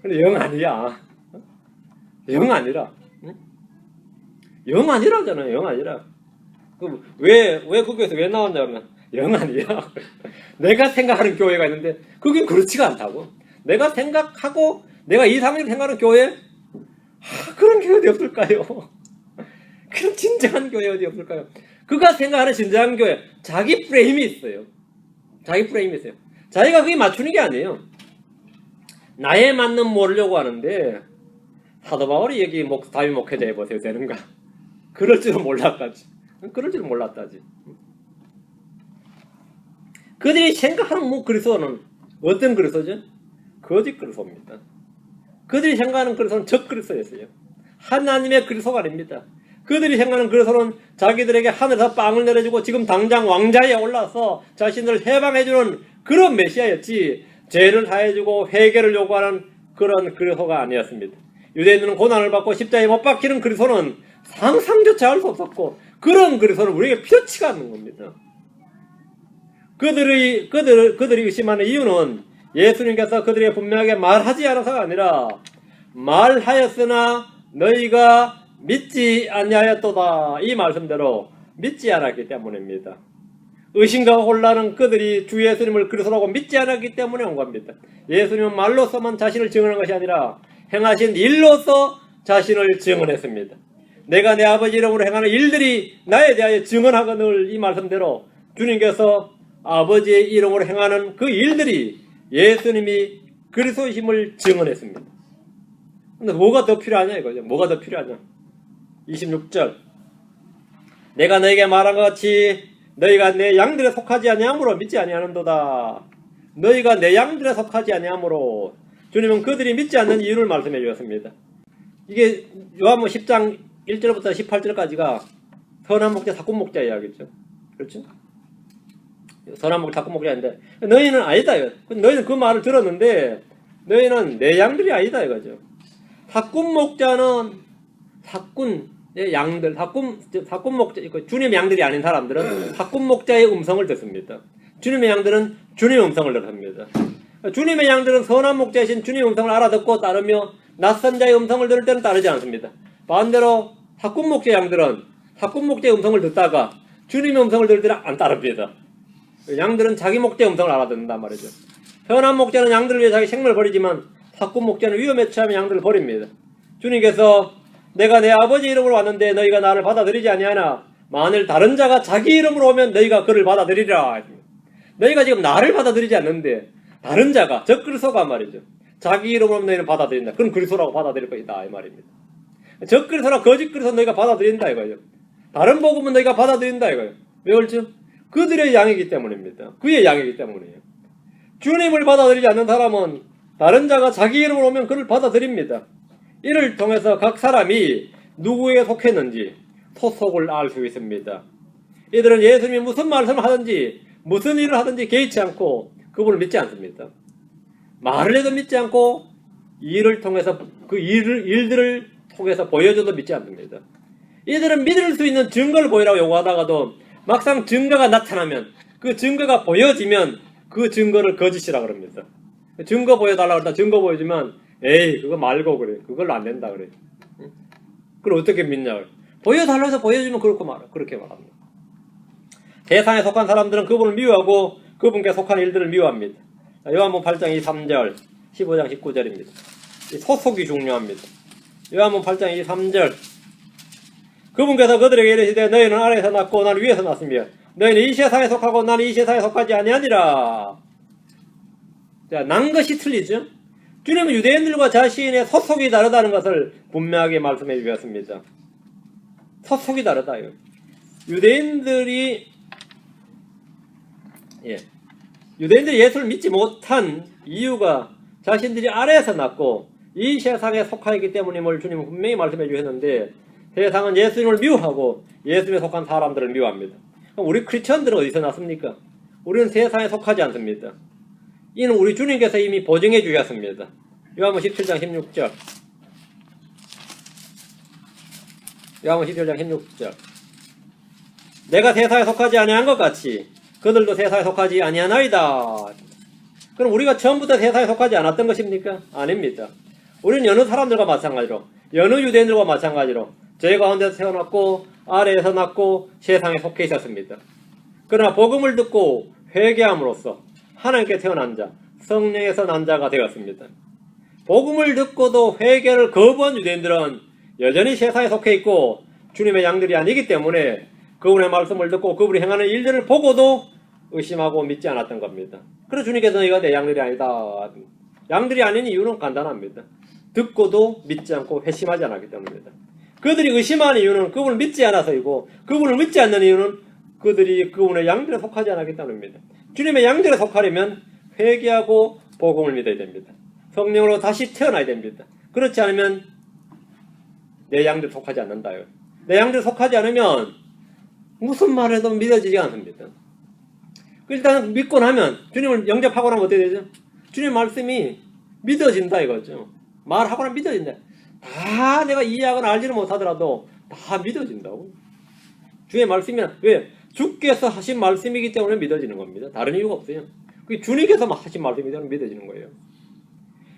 근데 영 아니야. 영 아니라. 영 아니라잖아요. 영 아니라. 왜 거기에서 왜 나왔냐 그러면 영 아니야. 내가 생각하는 교회가 있는데 그게 그렇지가 않다고. 내가 생각하고 내가 이상하게 생각하는 교회, 그런 교회 어디 없을까요? 그런 진정한 교회 어디 없을까요? 그가 생각하는 진정한 교회, 자기 프레임이 있어요. 자기 프레임이 있어요. 자기가 그게 맞추는 게 아니에요. 나에 맞는 모르려고 하는데 사도 바울이 여기 다윗 목회자 해보세요. 되는가? 그럴 줄은 몰랐다지. 그들이 생각하는 그리스도는 어떤 그리스도죠? 거짓 그리스도입니다. 그들이 생각하는 그리스도는 적 그리스도였어요. 하나님의 그리스도가 아닙니다. 그들이 생각하는 그리스도는 자기들에게 하늘에서 빵을 내려주고 지금 당장 왕자에 올라서 자신들을 해방해주는 그런 메시아였지, 죄를 사해주고 회개를 요구하는 그런 그리스도가 아니었습니다. 유대인들은 고난을 받고 십자가에 못 박히는 그리스도는 상상조차 할 수 없었고, 그런 그리스도는 우리에게 필요치가 않는 겁니다. 그들이 의심하는 이유는 예수님께서 그들에게 분명하게 말하지 않아서가 아니라 말하였으나 너희가 믿지 아니하였도다, 이 말씀대로 믿지 않았기 때문입니다. 의심과 혼란은 그들이 주 예수님을 그리스도라고 믿지 않았기 때문에 온 겁니다. 예수님은 말로서만 자신을 증언한 것이 아니라 행하신 일로서 자신을 증언했습니다. 내가 내 아버지 이름으로 행하는 일들이 나에 대하여 증언하거늘, 이 말씀대로 주님께서 아버지의 이름으로 행하는 그 일들이 예수님이 그리스도이심을 증언했습니다. 근데 뭐가 더 필요하냐 이거죠. 뭐가 더 필요하냐. 26절. 내가 너에게 말한 것 같이 너희가 내 양들에 속하지 아니하므로 믿지 아니하는도다. 너희가 내 양들에 속하지 아니하므로. 주님은 그들이 믿지 않는 이유를 말씀해 주셨습니다. 이게 요한복음 10장 1절부터 18절까지가 선한 목자 사꾼 목자 이야기죠. 그렇죠? 선한 목자 사꾼 목자인데 너희는 아니다 이거. 너희는 그 말을 들었는데 너희는 내 양들이 아니다 이거죠. 사꾼 목자는 사꾼의 양들, 사꾼 목자, 주님의 양들이 아닌 사람들은 사꾼 목자의 음성을 듣습니다. 주님의 양들은 주님의 음성을 듣습니다. 주님의 양들은 선한 목자이신 주님의 음성을 알아듣고 따르며 낯선 자의 음성을 들을 때는 따르지 않습니다. 반대로 사꾼 목자 양들은 사꾼 목자의 음성을 듣다가 주님의 음성을 들을 때는 안 따릅니다. 양들은 자기 목자의 음성을 알아듣는단 말이죠. 선한 목자는 양들을 위해 자기 생명을 버리지만 사꾼 목자는 위험에 처하면 양들을 버립니다. 주님께서 내가 내 아버지 이름으로 왔는데 너희가 나를 받아들이지 아니하나 만일 다른 자가 자기 이름으로 오면 너희가 그를 받아들이라. 너희가 지금 나를 받아들이지 않는데 다른 자가, 적 그리스도가 말이죠. 자기 이름으로 오면 너희는 받아들인다. 그럼 그리스도라고 받아들일 것이다 이 말입니다. 적 그리스도나 거짓 그리스도 너희가 받아들인다 이거예요. 다른 복음은 너희가 받아들인다 이거예요. 왜 그렇죠? 그들의 양이기 때문입니다. 그의 양이기 때문이에요. 주님을 받아들이지 않는 사람은 다른 자가 자기 이름으로 오면 그를 받아들입니다. 이를 통해서 각 사람이 누구에게 속했는지 소속을 알 수 있습니다. 이들은 예수님이 무슨 말씀을 하든지 무슨 일을 하든지 개의치 않고 그분을 믿지 않습니다. 말을 해도 믿지 않고 일을 통해서 그 일들을 통해서 보여줘도 믿지 않습니다. 이들은 믿을 수 있는 증거를 보이라고 요구하다가도 막상 증거가 나타나면 그 증거가 보여지면 그 증거를 거짓이라 그럽니다. 증거 보여달라고 그러다 증거 보여주면 에이 그거 말고 그래. 그걸로 안 된다 그래. 그걸 어떻게 믿냐 그래. 보여달라고 해서 보여주면 그렇게 말합니다. 세상에 속한 사람들은 그분을 미워하고 그분께 속한 일들을 미워합니다. 요한복음 8장 23절 15장 19절입니다. 이 소속이 중요합니다. 요한복음 8장 23절 그분께서 그들에게 이르시되 너희는 아래에서 났고 나는 위에서 났으며 너희는 이 세상에 속하고 나는 이 세상에 속하지 아니하니라. 자, 난 것이 틀리죠. 주님은 유대인들과 자신의 소속이 다르다는 것을 분명하게 말씀해 주셨습니다. 소속이 다르다요. 유대인들이 예수를 믿지 못한 이유가 자신들이 아래에서 났고 이 세상에 속하였기 때문임을 주님은 분명히 말씀해 주셨는데 세상은 예수님을 미워하고 예수님에 속한 사람들을 미워합니다. 그럼 우리 크리스천들은 어디서 났습니까? 우리는 세상에 속하지 않습니다. 이는 우리 주님께서 이미 보증해 주셨습니다. 요한복음 17장 16절 요한복음 17장 16절 내가 세상에 속하지 아니한 것 같이 그들도 세상에 속하지 아니하나이다. 그럼 우리가 처음부터 세상에 속하지 않았던 것입니까? 아닙니다. 우리는 여느 사람들과 마찬가지로 여느 유대인들과 마찬가지로 죄 가운데서 태어났고 아래에서 났고 세상에 속해 있었습니다. 그러나 복음을 듣고 회개함으로써 하나님께 태어난 자, 성령에서 난 자가 되었습니다. 복음을 듣고도 회개를 거부한 유대인들은 여전히 세상에 속해 있고 주님의 양들이 아니기 때문에 그분의 말씀을 듣고 그분이 행하는 일들을 보고도 의심하고 믿지 않았던 겁니다. 그래서 주님께서 너희가 내 양들이 아니다. 양들이 아닌 이유는 간단합니다. 듣고도 믿지 않고 회심하지 않았기 때문입니다. 그들이 의심하는 이유는 그분을 믿지 않아서이고 그분을 믿지 않는 이유는 그들이 그분의 양들에 속하지 않았기 때문입니다. 주님의 양들에 속하려면 회개하고 복음을 믿어야 됩니다. 성령으로 다시 태어나야 됩니다. 그렇지 않으면 내 양들에 속하지 않는다요. 내 양들에 속하지 않으면 무슨 말을 해도 믿어지지 않습니다. 일단 믿고 나면 주님을 영접하고 나면 어떻게 되죠? 주님 말씀이 믿어진다 이거죠. 말하고 나면 믿어진다. 다 내가 이해하거나 알지는 못하더라도 다 믿어진다고. 주의 말씀이면 왜? 주께서 하신 말씀이기 때문에 믿어지는 겁니다. 다른 이유가 없어요. 그게 주님께서 하신 말씀이기 때문에 믿어지는 거예요.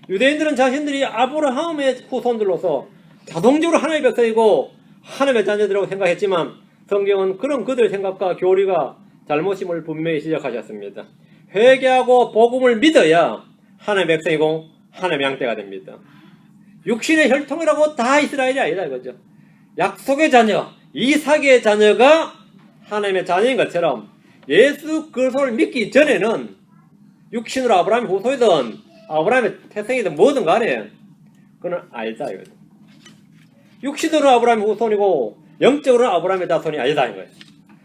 유대인들은 자신들이 아브라함의 후손들로서 자동적으로 하나님의 백성이고 하나님의 자녀들이라고 생각했지만 성경은 그런 그들의 생각과 교리가 잘못임을 분명히 지적하셨습니다. 회개하고 복음을 믿어야 하나님의 백성이고 하나님의 양떼가 됩니다. 육신의 혈통이라고 다 이스라엘이 아니다 이거죠. 약속의 자녀, 이삭의 자녀가 하나님의 자녀인 것처럼 예수 그리스도를 믿기 전에는 육신으로 아브라함의 후손이든 아브라함의 태생이든 뭐든 간에 그건 아니다 이거죠. 육신으로 아브라함의 후손이고 영적으로는 아브라함의 자손이 아니다 이거예요.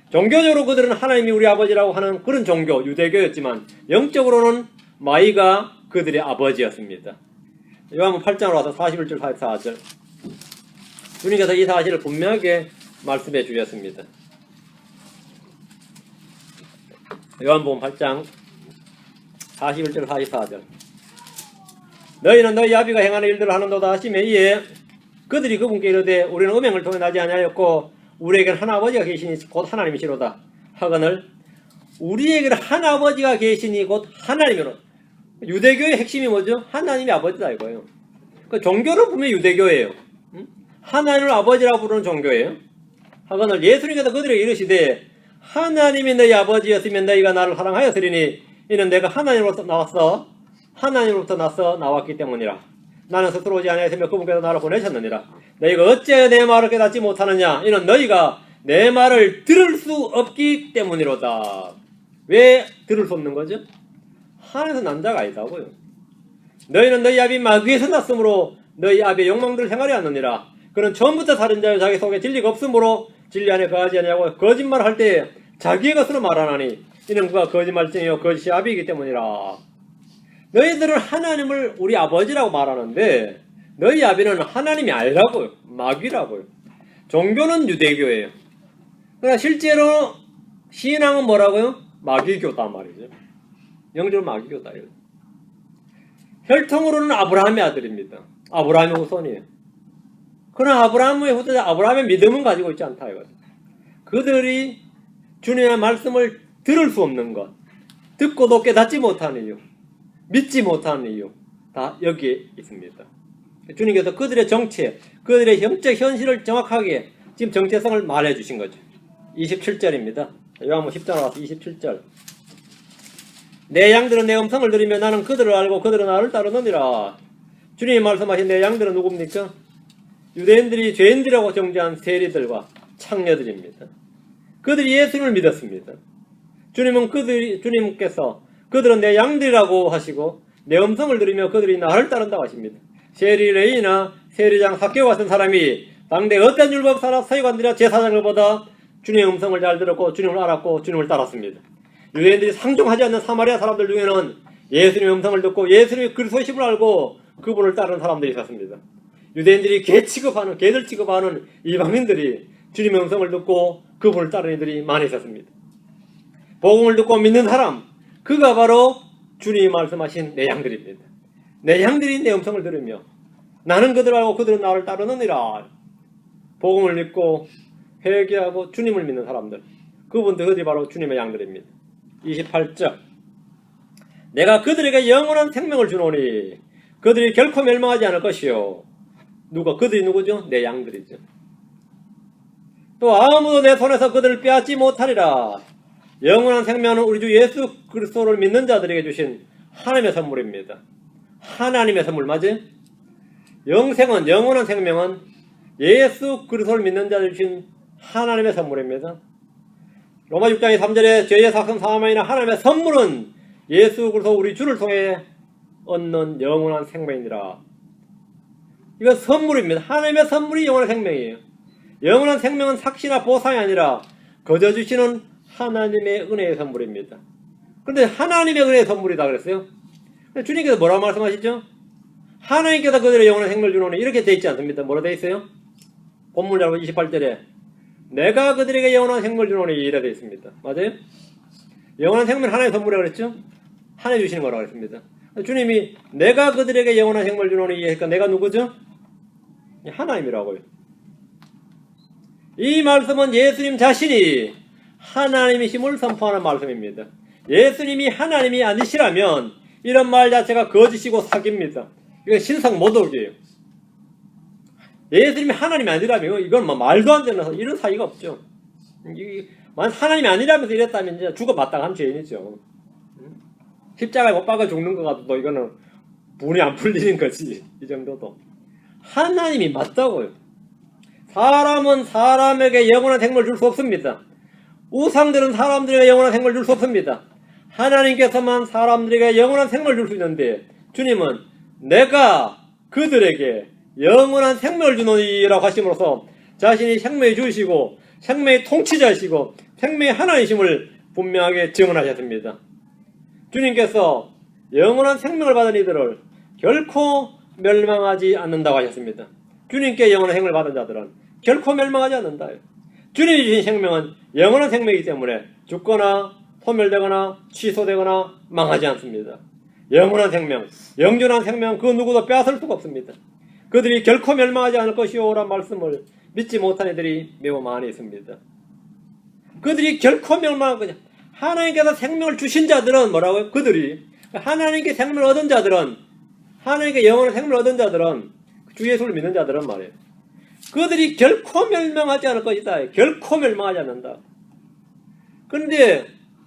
종교적으로 그들은 하나님이 우리 아버지라고 하는 그런 종교, 유대교였지만 영적으로는 마이가 그들의 아버지였습니다. 요한복음 8장으로 와서 41절 44절 주님께서 이 사실을 분명하게 말씀해 주셨습니다. 요한복음 8장 41절 44절 너희는 너희 아비가 행하는 일들을 하는도다 하시매 이에 그들이 그분께 이르되 우리는 음행을 통해 나지 아니하였고 우리에게는 한 아버지가 계시니 곧 하나님이시로다 하거늘 우리에게는 한 아버지가 계시니 곧 하나님이로다. 유대교의 핵심이 뭐죠? 하나님이 아버지다 이거예요. 그 종교는 분명히 유대교예요. 하나님을 아버지라고 부르는 종교예요. 하거늘 예수님께서 그들에게 이르시되 하나님이 너희 아버지였으면 너희가 나를 사랑하였으리니 이는 내가 하나님으로부터 나서 나왔기 때문이라. 나는 스스로 오지 아니하였으며 그분께서 나를 보내셨느니라. 너희가 어찌하여 내 말을 깨닫지 못하느냐? 이는 너희가 내 말을 들을 수 없기 때문이로다. 왜 들을 수 없는 거죠? 하늘에서 난 자가 아니다고요. 너희는 너희 아비 마귀에서 났으므로 너희 아비의 욕망들을 행하려 하느니라. 그는 처음부터 살인자여 자기 속에 진리가 없으므로 진리 안에 거하지 아니하고 거짓말할 때 자기의 것으로 말하나니 이는 그가 거짓말쟁이요 거짓이 아비이기 때문이라. 너희들은 하나님을 우리 아버지라고 말하는데 너희 아비는 하나님이 아니라고요. 마귀라고요. 종교는 유대교예요. 그러나 실제로 신앙은 뭐라고요? 마귀교다 말이죠. 영적으로 마귀교다. 혈통으로는 아브라함의 아들입니다. 아브라함의 후손이에요. 그러나 아브라함의 후손자 아브라함의 믿음은 가지고 있지 않다 이거죠. 그들이 주님의 말씀을 들을 수 없는 것, 듣고도 깨닫지 못하는 이유, 믿지 못하는 이유, 다 여기에 있습니다. 주님께서 그들의 정체, 그들의 영적 현실을 정확하게 지금 정체성을 말해주신 거죠. 27절입니다. 요한복음 10장 와서 27절. 내 양들은 내 음성을 들으며 나는 그들을 알고 그들은 나를 따르느니라. 주님이 말씀하신 내 양들은 누굽니까? 유대인들이 죄인들이라고 정죄한 세리들과 창녀들입니다. 그들이 예수님을 믿었습니다. 주님께서 그들은 내 양들이라고 하시고 내 음성을 들으며 그들이 나를 따른다고 하십니다. 세리레이나 세리장 삭개오 같은 사람이 당대 어떤 율법사나 서기관들이나 제사장들보다 주님의 음성을 잘 들었고 주님을 알았고 주님을 따랐습니다. 유대인들이 상종하지 않는 사마리아 사람들 중에는 예수님의 음성을 듣고 예수님의 그리스도심을 알고 그분을 따르는 사람들이 있었습니다. 유대인들이 개들 취급하는 이방인들이 주님의 음성을 듣고 그분을 따르는 이들이 많이 있었습니다. 복음을 듣고 믿는 사람, 그가 바로 주님이 말씀하신 내 양들입니다. 내 양들이 내 음성을 들으며 나는 그들을 알고 그들은 나를 따르느니라. 복음을 믿고 회개하고 주님을 믿는 사람들, 그분들이 바로 주님의 양들입니다. 28절. 내가 그들에게 영원한 생명을 주노니 그들이 결코 멸망하지 않을 것이요. 그들이 누구죠? 내 양들이죠. 또 아무도 내 손에서 그들을 빼앗지 못하리라. 영원한 생명은 우리 주 예수 그리스도를 믿는 자들에게 주신 하나님의 선물입니다. 하나님의 선물 맞아요? 영원한 생명은 예수 그리스도를 믿는 자들에게 주신 하나님의 선물입니다. 로마 6장 3절에 죄의 삭은 사망이나 하나님의 선물은 예수 그리스도 우리 주를 통해 얻는 영원한 생명이니라. 이건 선물입니다. 하나님의 선물이 영원한 생명이에요. 영원한 생명은 삭시나 보상이 아니라 거저 주시는 하나님의 은혜의 선물입니다. 그런데 하나님의 은혜의 선물이다 그랬어요. 주님께서 뭐라고 말씀하시죠? 하나님께서 그들의 영원한 생명을 주노니 이렇게 돼 있지 않습니까? 뭐라 돼 있어요? 본문 28절에 내가 그들에게 영원한 생명을 주노니 이래 돼 있습니다. 맞아요? 영원한 생명은 하나님의 선물이라고 그랬죠? 하나님 주시는 거라고 그랬습니다. 주님이 내가 그들에게 영원한 생명을 주노니 그러니까 내가 누구죠? 하나님이라고요. 이 말씀은 예수님 자신이 하나님이심을 선포하는 말씀입니다. 예수님이 하나님이 아니시라면 이런 말 자체가 거짓이고 사기입니다. 이건 신성 모독이에요. 예수님이 하나님이 아니라면 이건 말도 안 되는 이런 사이가 없죠. 만약 하나님이 아니라면서 이랬다면 이제 죽어 마땅한 죄인이죠. 십자가에 못 박아 죽는 것 같아도 이거는 분이 안 풀리는 거지. 이 정도도. 하나님이 맞다고요. 사람은 사람에게 영원한 생명을 줄 수 없습니다. 우상들은 사람들에게 영원한 생명을 줄 수 없습니다. 하나님께서만 사람들에게 영원한 생명을 줄 수 있는데 주님은 내가 그들에게 영원한 생명을 주노니라고 하심으로써 자신이 생명을 주시고 생명의 통치자이시고 생명의 하나님이심을 분명하게 증언하셨습니다. 주님께서 영원한 생명을 받은 이들을 결코 멸망하지 않는다고 하셨습니다. 주님께 영원한 생명을 받은 자들은 결코 멸망하지 않는다. 주님이 주신 생명은 영원한 생명이기 때문에 죽거나 소멸되거나 취소되거나 망하지 않습니다. 영원한 생명, 영존한 생명 그 누구도 빼앗을 수가 없습니다. 그들이 결코 멸망하지 않을 것이오 라는 말씀을 믿지 못한 이들이 매우 많이 있습니다. 그들이 결코 멸망할 거냐. 하나님께서 생명을 주신 자들은 뭐라고요? 그들이 하나님께 생명을 얻은 자들은 하나님께 영원한 생명을 얻은 자들은 주 예수를 믿는 자들은 말이에요. 그들이 결코 멸망하지 않을 것이다. 결코 멸망하지 않는다. 그런데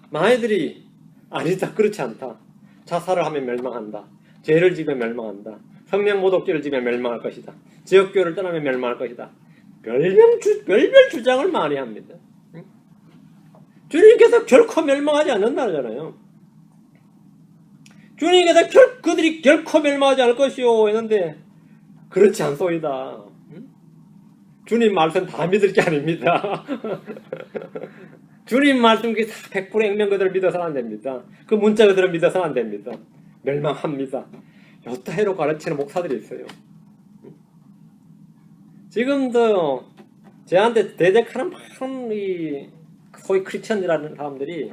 많이들이 아니다. 그렇지 않다. 자살을 하면 멸망한다. 죄를 지면 멸망한다. 성령 모독죄를 지면 멸망할 것이다. 지역교회를 떠나면 멸망할 것이다. 별별 주장을 많이 합니다. 주님께서 결코 멸망하지 않는다잖아요. 주님께서 그들이 결코 멸망하지 않을 것이요 했는데 그렇지 않소이다. 주님 말씀 다 믿을 게 아닙니다. 주님 말씀 100% 액면 그대로 믿어서는 안 됩니다. 그 문자 그대로 믿어서는 안 됩니다. 멸망합니다. 요따해로 가르치는 목사들이 있어요. 지금도 저한테 대적하는 많은 이 소위 크리스천이라는 사람들이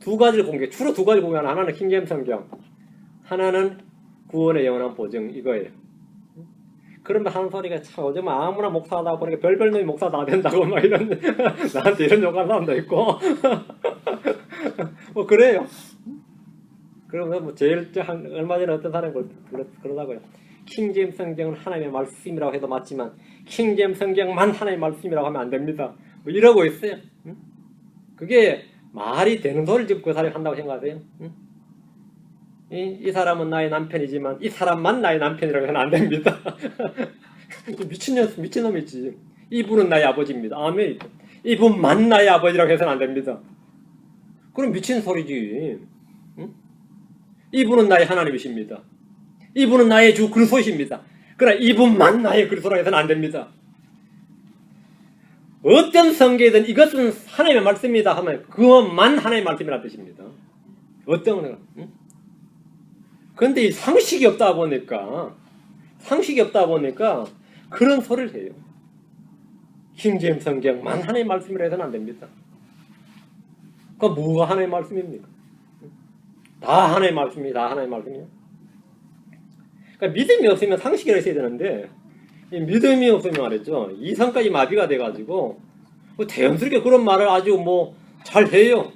두 가지를 공개, 주로 두 가지를 공개하는 하나는 킹제임스 성경, 하나는 구원의 영원한 보증 이거예요. 그러면 하는 소리가 참 요즘 아무나 목사 하다 보니까 별별 놈이 목사 다 된다고 막 이런 나한테 이런 욕하는 사람도 있고 뭐 그래요. 그러면 뭐 제일 얼마 전에 어떤 사람이 그러다고요. 킹제임스 성경은 하나님의 말씀이라고 해도 맞지만 킹제임스 성경만 하나님의 말씀이라고 하면 안 됩니다. 뭐 이러고 있어요. 응? 그게 말이 되는 소리를 지금 그 사람이 한다고 생각하세요? 응? 이 사람은 나의 남편이지만 이 사람만 나의 남편이라고 해서는 안 됩니다. 미친놈이지. 이분은 나의 아버지입니다. 아멘. 이분만 나의 아버지라고 해서는 안 됩니다. 그럼 미친 소리지. 응? 이분은 나의 하나님이십니다. 이분은 나의 주 그리스도이십니다. 그러나 이분만 나의 그리스도라고 해서는 안 됩니다. 어떤 성경이든 이것은 하나님의 말씀이다 하면 그것만 하나님의 말씀이라는 뜻입니다. 어떤 거는. 응? 그런데 이 상식이 없다 보니까 그런 소리를 해요. 킹제임스 성경만 하나님의 말씀이라 해서는 안 됩니다. 그 뭐가 하나님의 말씀입니까? 다 하나님의 말씀입니다. 다 하나님의 말씀이에요. 그러니까 믿음이 없으면 상식이라 있어야 되는데 이 믿음이 없으면 말이죠. 이성까지 마비가 돼가지고 대연스럽게 그런 말을 아주 뭐 잘해요.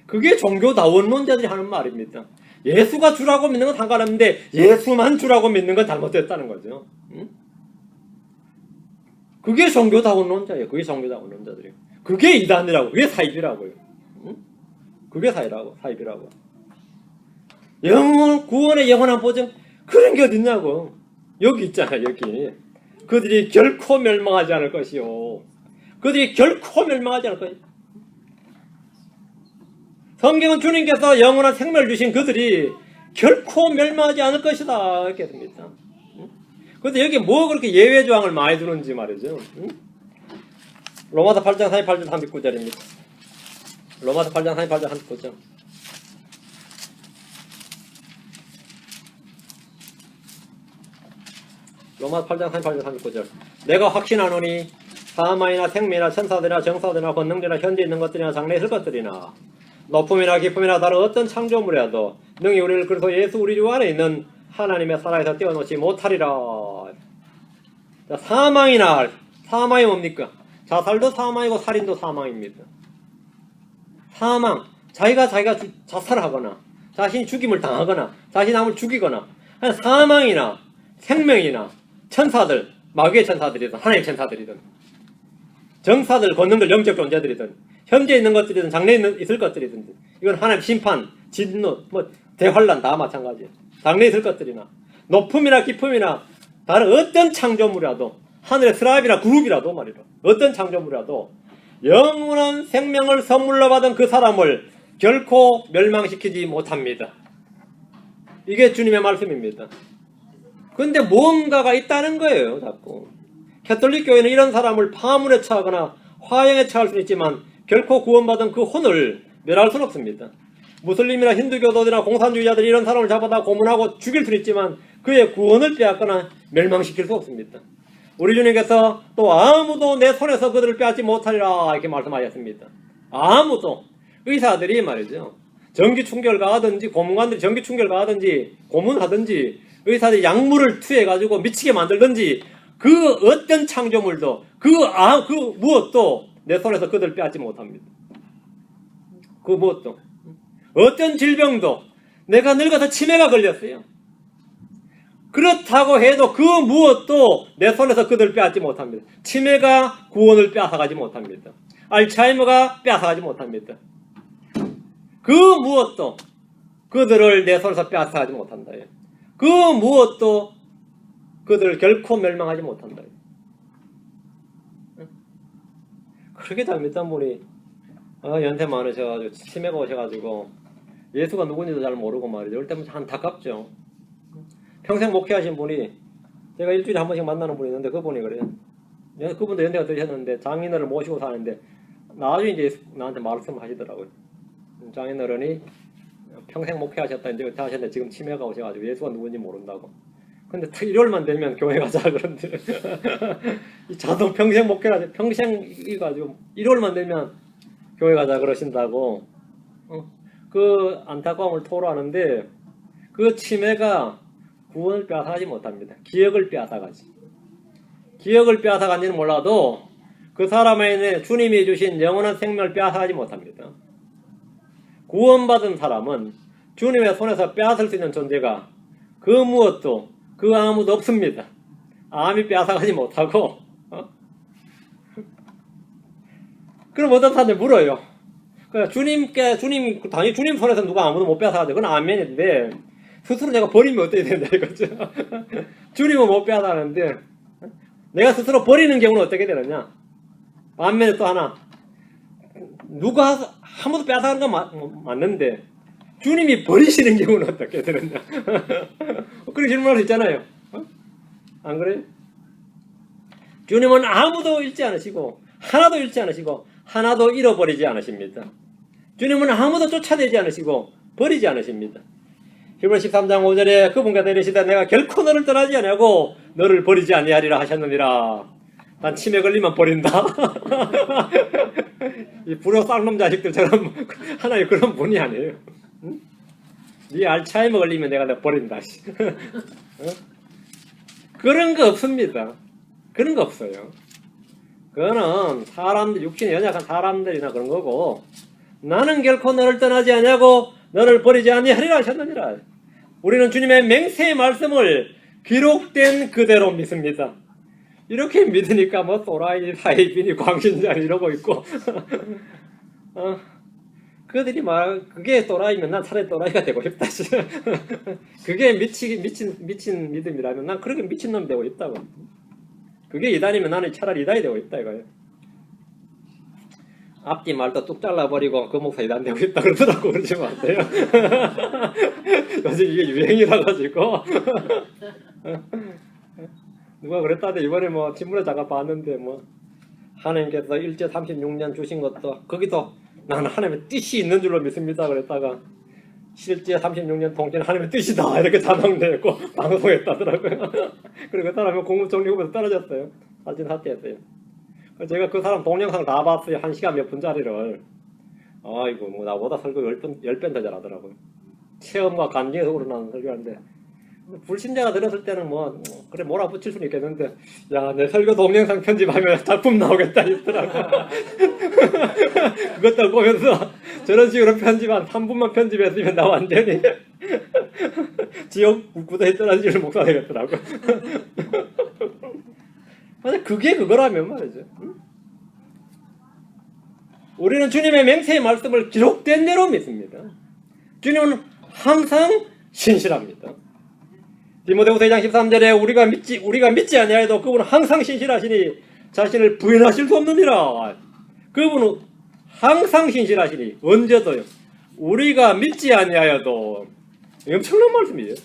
그게 종교다원론자들이 하는 말입니다. 예수가 주라고 믿는 건 상관없는데 예수만 주라고 믿는 건 잘못됐다는 거죠. 그게 종교다원론자예요. 그게 종교다원론자들이에요. 그게 이단이라고. 그게 사입이라고요. 그게 사입이라고. 구원의 영원한 보증 그런 게 어딨냐고. 여기 있잖아요. 여기. 그들이 결코 멸망하지 않을 것이요. 그들이 결코 멸망하지 않을 것이요. 성경은 주님께서 영원한 생명을 주신 그들이 결코 멸망하지 않을 것이다 이렇게 했습니다. 그런데 여기 뭐 그렇게 예외 조항을 많이 두는지 말이죠. 로마서 8장 38절 39절입니다. 로마서 8장 38절 39절. 로마서 8장 38절 39절. 내가 확신하노니 사망이나 생명이나 천사들이나 정사들이나 권능들이나 현재 있는 것들이나 장래 있을 것들이나 높음이나 깊음이나 다른 어떤 창조물이라도 능히 우리를 그리스도 예수 우리 주 안에 있는 하나님의 사랑에서 떼어놓지 못하리라. 자, 사망이 뭡니까? 자살도 사망이고 살인도 사망입니다. 사망, 자기가 자살을 하거나 자신이 죽임을 당하거나 자신이 남을 죽이거나 사망이나 생명이나 천사들, 마귀의 천사들이든 하나님의 천사들이든 정사들, 권능들, 영적 존재들이든 현재 있는 것들이든 장래 있을 것들이든 이건 하나님 심판, 진노, 대환란 다 마찬가지예요. 장래 있을 것들이나 높음이나 깊음이나 다른 어떤 창조물이라도 하늘의 스라비나 그룹이라도 말이죠. 어떤 창조물이라도 영원한 생명을 선물로 받은 그 사람을 결코 멸망시키지 못합니다. 이게 주님의 말씀입니다. 근데 뭔가가 있다는 거예요. 자꾸 캐톨릭 교회는 이런 사람을 파문에 처하거나 화형에 처할 수는 있지만 결코 구원받은 그 혼을 멸할 수는 없습니다. 무슬림이나 힌두교도들이나 공산주의자들이 이런 사람을 잡아다 고문하고 죽일 수는 있지만 그의 구원을 빼앗거나 멸망시킬 수 없습니다. 우리 주님께서 또 아무도 내 손에서 그들을 빼앗지 못하리라 이렇게 말씀하셨습니다. 아무도. 의사들이 말이죠. 전기충격을 가하든지 고문관들이 전기충격을 가하든지 고문하든지 의사들이 약물을 투여해가지고 미치게 만들든지 그 어떤 창조물도 그 무엇도 내 손에서 그들을 빼앗지 못합니다. 그 무엇도. 어떤 질병도 내가 늙어서 치매가 걸렸어요. 그렇다고 해도 그 무엇도 내 손에서 그들을 빼앗지 못합니다. 치매가 구원을 빼앗아가지 못합니다. 알츠하이머가 빼앗아가지 못합니다. 그 무엇도 그들을 내 손에서 빼앗아가지 못한다. 그 무엇도 그들을 결코 멸망하지 못한다. 그렇게 잘 믿던 분이 연세 많으셔가지고 치매가 오셔가지고 예수가 누군지도 잘 모르고 말이죠. 이럴 때면 안타깝죠. 평생 목회하신 분이 제가 일주일에 한 번씩 만나는 분이 있는데 그분이 그래요. 그분도 연세가 드셨는데 장인어른을 모시고 사는데 나중에 이제 나한테 말씀을 하시더라고요. 장인어른이 평생 목회하셨다 이제 하셨는데 지금 치매가 오셔가지고 예수가 누군지 모른다고. 근데 일요일만 되면 교회 가자 그런데 자동 평생 목회라 평생 이가지고 일요일만 되면 교회 가자 그러신다고. 그 안타까움을 토로하는데 그 치매가 구원을 빼앗아가지 못합니다. 기억을 빼앗아가지. 기억을 빼앗아간지는 몰라도 그 사람에게 주님이 주신 영원한 생명을 빼앗아가지 못합니다. 구원받은 사람은 주님의 손에서 빼앗을 수 있는 존재가 그 무엇도 그 아무도 없습니다. 암이 빼앗아가지 못하고 그럼 어떤 사람들 물어요. 그러니까 당연히 주님 손에서 누가 아무도 못 빼앗아가죠. 그건 아멘인데 스스로 내가 버리면 어떻게 된다 이거죠. 주님은 못 빼앗아가는데 내가 스스로 버리는 경우는 어떻게 되느냐. 반면에 또 하나, 누가 아무도 빼앗아가는 건 맞는데 주님이 버리시는 경우는 어떻게 되느냐. 그렇게 질문할 수 있잖아요. 안 그래요? 주님은 아무도 잃지 않으시고 하나도 잃지 않으시고 하나도 잃어버리지 않으십니다. 주님은 아무도 쫓아내지 않으시고 버리지 않으십니다. 히브리서 13장 5절에 그분께서 이르시되 내가 결코 너를 떠나지 아니하고 너를 버리지 아니하리라 하셨느니라. 난 치매 걸리면 버린다. 이 불효 쌍놈 자식들처럼 하나님 그런 분이 아니에요. 응? 네 알츠하이머 걸리면 내가 버린다. 그런 거 없습니다. 그런 거 없어요. 그거는 사람들, 육신에 연약한 사람들이나 그런 거고, 나는 결코 너를 떠나지 아니하고 너를 버리지 아니하리라 하셨느니라. 우리는 주님의 맹세의 말씀을 기록된 그대로 믿습니다. 이렇게 믿으니까 뭐 또라이, 사이비니, 광신장 이러고 있고 그들이 그게 또라이면 난 차라리 또라이가 되고 싶다. 그게 미친 믿음이라면 난 그렇게 미친놈이 되고 싶다고. 그게 이단이면 나는 차라리 이단이 되고 싶다 이거예요. 앞뒤 말도 뚝 잘라버리고 그 목사 이단 되고 싶다 그러더라고. 그러지 마세요. 요즘 이게 유행이라 가지고 누가 그랬다는데 이번에 뭐 신문에 잠깐 봤는데 뭐 하나님께서 일제 36년 주신 것도 거기도 나는 하나님의 뜻이 있는 줄로 믿습니다 그랬다가 실제 36년 통째는 하나님의 뜻이다 이렇게 자막 내고 방송했다더라고요. 그리고 그 사람이 공무총리 후보에서 떨어졌어요. 사진 사퇴했어요. 제가 그 사람 동영상 다 봤어요. 1시간 몇 분짜리를. 아이고 뭐 나보다 설교 10배 더 잘하더라고요. 체험과 감정에서 우러나는 설교하는데 불신자가 들었을 때는 뭐 그래 몰아붙일 수는 있겠는데 야 내 설교 동영상 편집하면 작품 나오겠다 있더라고. 그것도 보면서 저런 식으로 편집 한 3분만 편집했으면 나 완전히 지옥 구도에 떨어지는 목사 되겠더라고. 근데 그게 그거라면 말이죠. 우리는 주님의 맹세의 말씀을 기록된 대로 믿습니다. 주님은 항상 신실합니다. 디모데후서 2장 13절에 우리가 믿지 아니하여도 그분은 항상 신실하시니 자신을 부인하실 수 없느니라. 그분은 항상 신실하시니 언제도요. 우리가 믿지 아니하여도 엄청난 말씀이에요.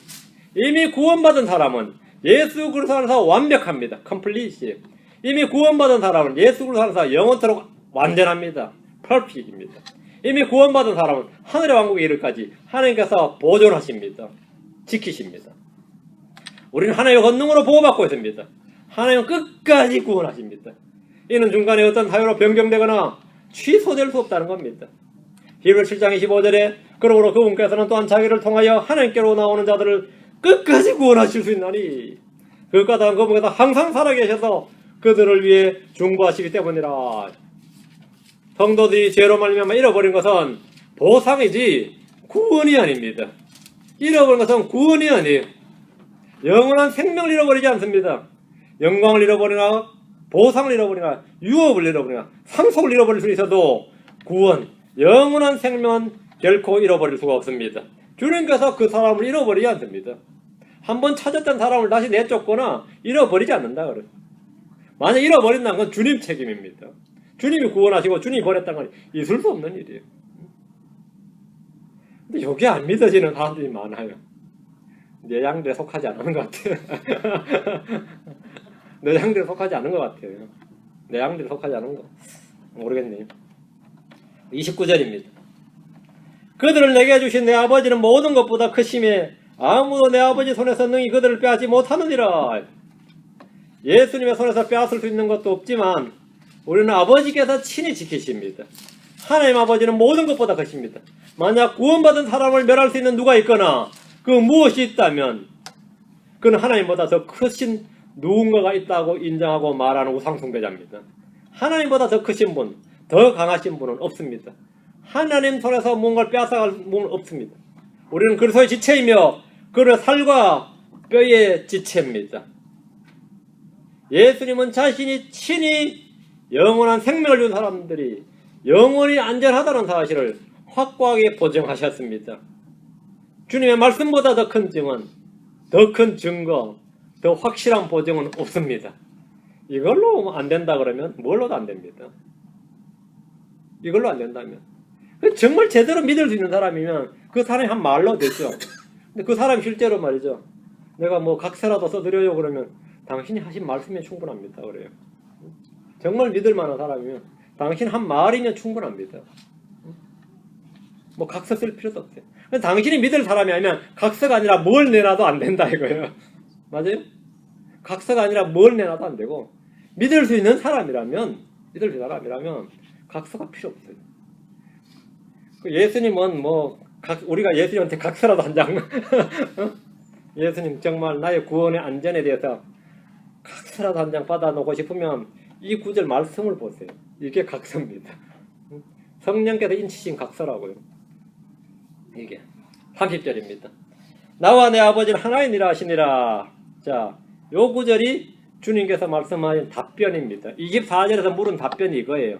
이미 구원받은 사람은 예수 그리스도 안에서 완벽합니다. 컴플리시. 이미 구원받은 사람은 예수 그리스도 안에서 영원토록 완전합니다. 퍼펙트입니다. 이미 구원받은 사람은 하늘의 왕국에 이르기까지 하나님께서 보존하십니다. 지키십니다. 우리는 하나님의 권능으로 보호받고 있습니다. 하나님은 끝까지 구원하십니다. 이는 중간에 어떤 사유로 변경되거나 취소될 수 없다는 겁니다. 히브리서 7장 25절에 그러므로 그분께서는 또한 자기를 통하여 하나님께로 나오는 자들을 끝까지 구원하실 수 있나니 그것과 다른 그분께서 항상 살아계셔서 그들을 위해 중보하시기 때문이라. 성도들이 죄로 말미암아 잃어버린 것은 보상이지 구원이 아닙니다. 잃어버린 것은 구원이 아니에요. 영원한 생명을 잃어버리지 않습니다. 영광을 잃어버리나 보상을 잃어버리나 유업을 잃어버리나 상속을 잃어버릴 수 있어도 구원, 영원한 생명은 결코 잃어버릴 수가 없습니다. 주님께서 그 사람을 잃어버리지 않습니다. 한번 찾았던 사람을 다시 내쫓거나 잃어버리지 않는다 그래요. 만약 잃어버린다는 건 주님 책임입니다. 주님이 구원하시고 주님이 버렸다는 건 있을 수 없는 일이에요. 근데 여기 안 믿어지는 사람들이 많아요. 내 양들에 속하지 않은 것 같아요. 내 양들에 속하지 않은 것 같아요. 내 양들에 속하지 않은 거 모르겠네요. 29절입니다. 그들을 내게 주신 내 아버지는 모든 것보다 크심에 아무도 내 아버지 손에서 능히 그들을 빼앗지 못하느니라. 예수님의 손에서 빼앗을 수 있는 것도 없지만 우리는 아버지께서 친히 지키십니다. 하나님 아버지는 모든 것보다 크십니다. 만약 구원받은 사람을 멸할 수 있는 누가 있거나 그 무엇이 있다면 그는 하나님보다 더 크신 누군가가 있다고 인정하고 말하는 우상숭배자입니다. 하나님보다 더 크신 분, 더 강하신 분은 없습니다. 하나님 손에서 뭔가를 빼앗아갈 분은 없습니다. 우리는 그리스도의 지체이며 그의 살과 뼈의 지체입니다. 예수님은 자신이 친히 영원한 생명을 준 사람들이 영원히 안전하다는 사실을 확고하게 보증하셨습니다. 주님의 말씀보다 더 큰 증언, 더 큰 증거, 더 확실한 보증은 없습니다. 이걸로 안 된다 그러면 뭘로도 안 됩니다. 이걸로 안 된다면 정말 제대로 믿을 수 있는 사람이면 그 사람이 한 말로 되죠. 근데 그 사람이 실제로 말이죠. 내가 뭐 각서라도 써드려요 그러면 당신이 하신 말씀이 충분합니다. 그래요. 정말 믿을 만한 사람이면 당신 한 말이면 충분합니다. 뭐 각서 쓸 필요도 없어요. 당신이 믿을 사람이 아니면 각서가 아니라 뭘 내놔도 안 된다 이거예요. 맞아요? 각서가 아니라 뭘 내놔도 안 되고 믿을 수 있는 사람이라면 각서가 필요 없어요. 예수님은 뭐 우리가 예수님한테 각서라도 한 장 예수님 정말 나의 구원의 안전에 대해서 각서라도 한 장 받아놓고 싶으면 이 구절 말씀을 보세요. 이게 각서입니다. 성령께서 인치신 각서라고요. 이게 30절입니다. 나와 내 아버지는 하나이니라 하시니라. 자, 요 구절이 주님께서 말씀하신 답변입니다. 24절에서 물은 답변이 이거예요.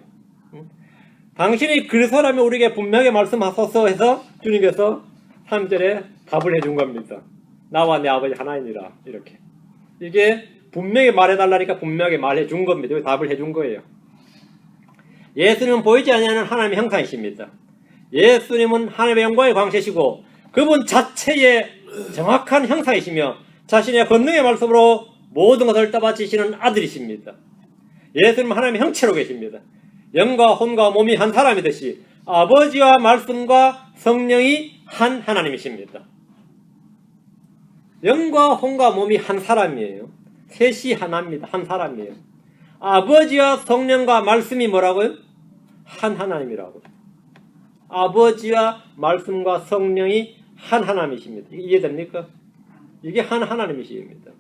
당신이 그리스도라면 우리에게 분명히 말씀하소서 해서 주님께서 3절에 답을 해준 겁니다. 나와 내 아버지 하나이니라. 이렇게. 이게 분명히 말해달라니까 분명하게 말해준 겁니다. 답을 해준 거예요. 예수님은 보이지 아니하는 하나님의 형상이십니다. 예수님은 하나님의 영광의 광채시고 그분 자체의 정확한 형상이시며 자신의 권능의 말씀으로 모든 것을 떠받치시는 아들이십니다. 예수님은 하나님의 형체로 계십니다. 영과 혼과 몸이 한 사람이듯이 아버지와 말씀과 성령이 한 하나님이십니다. 영과 혼과 몸이 한 사람이에요. 셋이 하나입니다. 한 사람이에요. 아버지와 성령과 말씀이 뭐라고요? 한 하나님이라고. 아버지와 말씀과 성령이 한 하나님이십니다. 이해됩니까? 이게 한 하나님이십니다.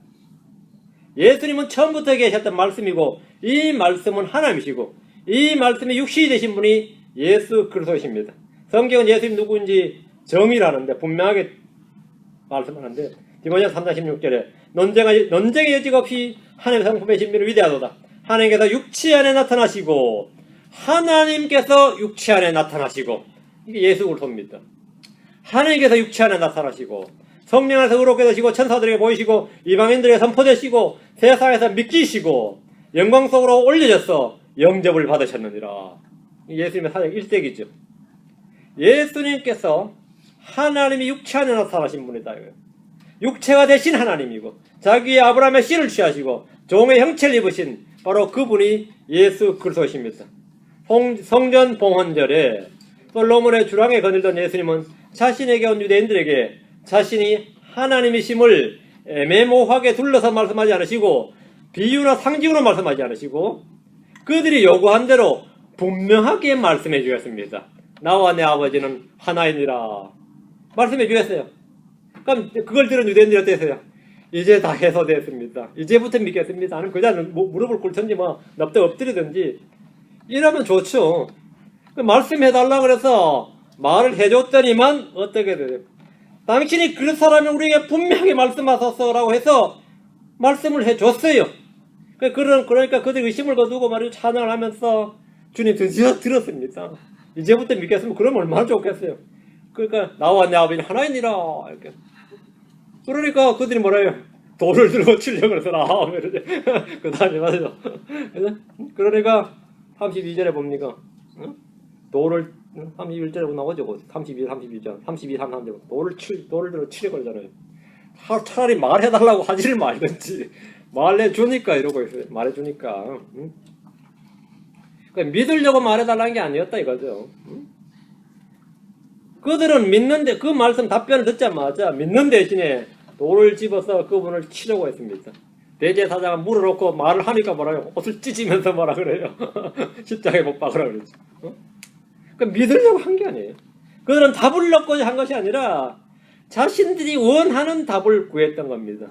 예수님은 처음부터 계셨던 말씀이고 이 말씀은 하나님이시고 이 말씀이 육신이 되신 분이 예수 그리스도이십니다. 성경은 예수님 누구인지 정의라는데 분명하게 말씀하는데 디모데전서 3장 16절에 논쟁의 여지가 없이 하나님의 성품의 신비는 위대하도다. 하나님께서 육체 안에 나타나시고 하나님께서 육체 안에 나타나시고 이게 예수 그리스도입니다. 하나님께서 육체 안에 나타나시고 성령 안에서 의롭게 되시고 천사들에게 보이시고 이방인들에게 선포되시고 세상에서 믿기시고 영광 속으로 올려져서 영접을 받으셨느니라. 예수님의 사역 1세기죠. 예수님께서 하나님이 육체 안에 나타나신 분이다. 육체가 되신 하나님이고 자기의 아브라함의 씨를 취하시고 종의 형체를 입으신 바로 그분이 예수 그리스도십니다. 성전 봉헌절에 솔로몬의 주랑에 거닐던 예수님은 자신에게 온 유대인들에게 자신이 하나님이심을 애매모호하게 둘러서 말씀하지 않으시고 비유나 상징으로 말씀하지 않으시고 그들이 요구한 대로 분명하게 말씀해 주셨습니다. 나와 내 아버지는 하나이니라 말씀해 주셨어요. 그럼 그걸 들은 유대인들이 어땠어요? 이제 다 해소됐습니다. 이제부터 믿겠습니다. 아니면 그냥 무릎을 꿇든지 뭐 납득 엎드리든지 이러면 좋죠. 말씀해달라 그래서 말을 해줬더니만 어떻게 돼요? 당신이 그리스도라면 우리에게 분명히 말씀하소서라고 해서 말씀을 해줬어요. 그러니까 그들이 의심을 거두고 말이죠. 찬양을 하면서 주님 드디어 들었습니다. 이제부터 믿겠으면 그러면 얼마나 좋겠어요. 그러니까 나와 내 아버지 하나이니라 이렇게. 그러니까 그들이 뭐래요? 돌을 들고 치려고 그러더라. 그 다음에 맞죠. 그러니까 32절에 봅니까? 돌을 31절에 나오죠. 32, 32절, 32, 33절 돌을 들고 치려고 그러잖아요. 차라리 말해달라고 하지를 말든지 말해주니까 이러고 있어요. 말해주니까. 그러니까 믿으려고 말해달라는 게 아니었다 이거죠. 그들은 믿는데 그 말씀 답변을 듣자마자 믿는 대신에 돌을 집어서 그분을 치려고 했습니다. 대제사장은 물을 놓고 말을 하니까 뭐라요? 옷을 찢으면서 뭐라 그래요? 십자가에 못 박으라 그러죠. 그러니까 믿으려고 한 게 아니에요. 그들은 답을 얻고자 한 것이 아니라 자신들이 원하는 답을 구했던 겁니다.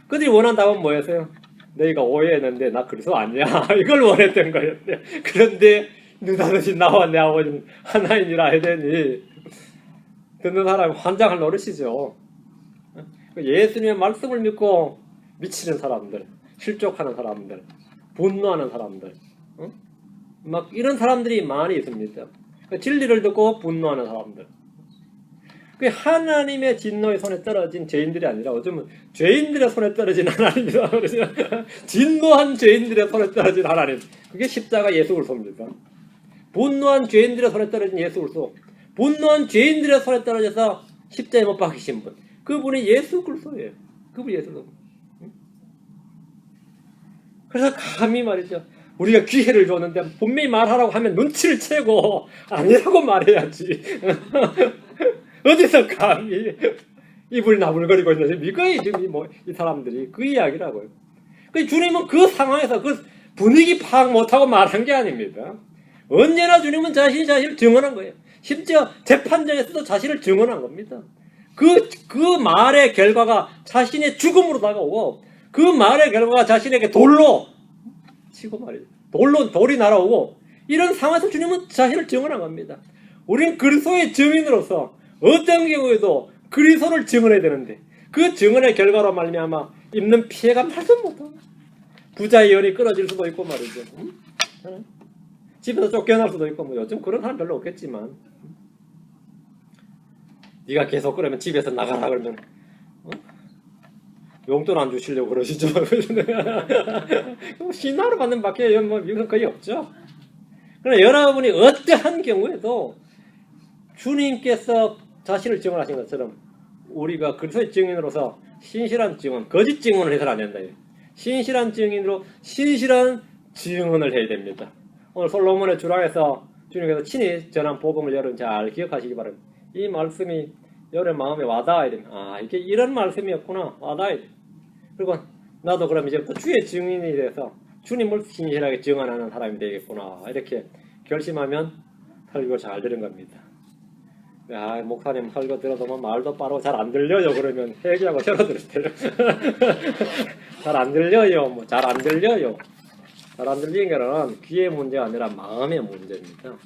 그들이 원한 답은 뭐였어요? 너희가 오해했는데 나 그리스도 아니야. 이걸 원했던 거였대. 그런데 느닷없이 나와 내 아버지는 하나님이라 하더니 듣는 사람이 환장할 노릇이죠. 예수님의 말씀을 믿고 미치는 사람들, 실족하는 사람들, 분노하는 사람들, 막 이런 사람들이 많이 있습니다. 진리를 듣고 분노하는 사람들. 그 하나님의 진노의 손에 떨어진 죄인들이 아니라 어쩌면 죄인들의 손에 떨어진 하나님이다. 진노한 죄인들의 손에 떨어진 하나님. 그게 십자가 예수 그리스도입니다. 분노한 죄인들의 손에 떨어진 예수 그리스도. 분노한 죄인들의 손에 떨어져서 십자가에 못 박히신 분. 그분이 예수 그리스도예요. 그분이 예수 그리스도. 그래서 감히 말이죠. 우리가 기회를 줬는데 분명히 말하라고 하면 눈치를 채고 아니라고 말해야지. 어디서 감히 입을 나불거리고 있는지 이거이 지금 이 사람들이 그 이야기라고요. 그 주님은 그 상황에서 그 분위기 파악 못하고 말한 게 아닙니다. 언제나 주님은 자신을 증언한 거예요. 심지어 재판정에서도 자신을 증언한 겁니다. 그 말의 결과가 자신의 죽음으로 다가오고 그 말의 결과가 자신에게 돌로 치고 말이죠. 돌이 날아오고 이런 상황에서 주님은 자신을 증언한 겁니다. 우리는 그리스도의 증인으로서 어떤 경우에도 그리스도를 증언해야 되는데 그 증언의 결과로 말미암아 입는 피해가 말도 못하고 부자의 열이 끊어질 수도 있고 말이죠. 집에서 쫓겨날 수도 있고 뭐 요즘 그런 사람 별로 없겠지만 네가 계속 그러면 집에서 나가라 그러면 용돈 안 주시려고 그러시죠. 신화로 받는 밖에 뭐 미국은 거의 없죠. 그러나 여러분이 어떠한 경우에도 주님께서 자신을 증언하신 것처럼 우리가 그리스도의 증인으로서 신실한 증언, 거짓 증언을 해서는 안 된다. 신실한 증인으로 신실한 증언을 해야 됩니다. 오늘 솔로몬의 주랑에서 주님께서 친히 전한 복음을 여러분 잘 기억하시기 바랍니다. 이 말씀이 여러분 마음에 와닿아야 됩니다. 아, 이게 이런 말씀이었구나. 와닿아야 돼. 그리고 나도 그럼 이제부터 주의 증인이 돼서 주님을 신실하게 증언하는 사람이 되겠구나. 이렇게 결심하면 설교 잘 들은 겁니다. 야, 목사님 설교 들어도 말도 빠르고 잘 안 들려요. 그러면 회개하고 새로 들을 때요. 잘 안 들려요. 뭐 잘 안 들려요. 잘 안 들리는 거는 귀의 문제가 아니라 마음의 문제입니다.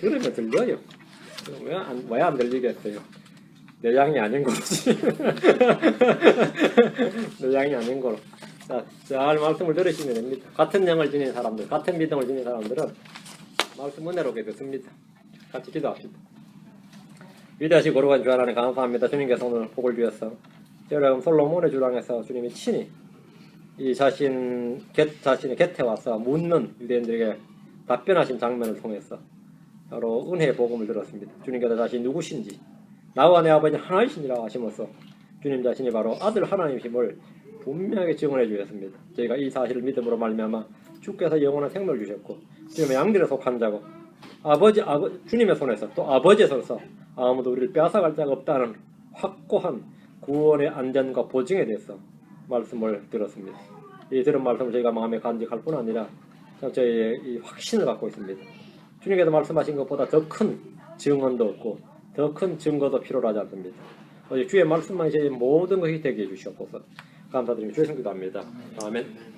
들으면 들려요. 왜 안 들리겠어요? 내 양이 아닌 거지. 내 양이 아닌 거로. 자, 잘 말씀을 들으시면 됩니다. 같은 양을 지닌 사람들, 같은 믿음을 지닌 사람들은 말씀 은혜롭게 듣습니다. 같이 기도합시다. 위대하시고 거룩한 주 하나님 감사합니다. 주님께서 오늘 복을 주셔서 여러분 솔로몬의 주랑에서 주님이 친히 이 자신의 곁에 와서 묻는 유대인들에게 답변하신 장면을 통해서 바로 은혜의 복음을 들었습니다. 주님께서 자신이 누구신지 나와 내 아버지 하나이시니라 하시면서 주님 자신이 바로 아들 하나님이심을 분명하게 증언해 주셨습니다. 저희가 이 사실을 믿음으로 말미암아 주께서 영원한 생명을 주셨고 주님의 양들에 속한 자고 주님의 손에서 또 아버지의 손에서 아무도 우리를 빼앗아갈 자가 없다는 확고한 구원의 안전과 보증에 대해서 말씀을 들었습니다. 이 들은 말씀을 저희가 마음에 간직할 뿐 아니라 저희의 이 확신을 갖고 있습니다. 주님께서 말씀하신 것보다 더 큰 증언도 없고 더 큰 증거도 필요하지 않습니다. 주의 말씀만 저희 모든 것이 되게 해주시옵소서. 감사드리며 주의 성기도합니다. 아멘.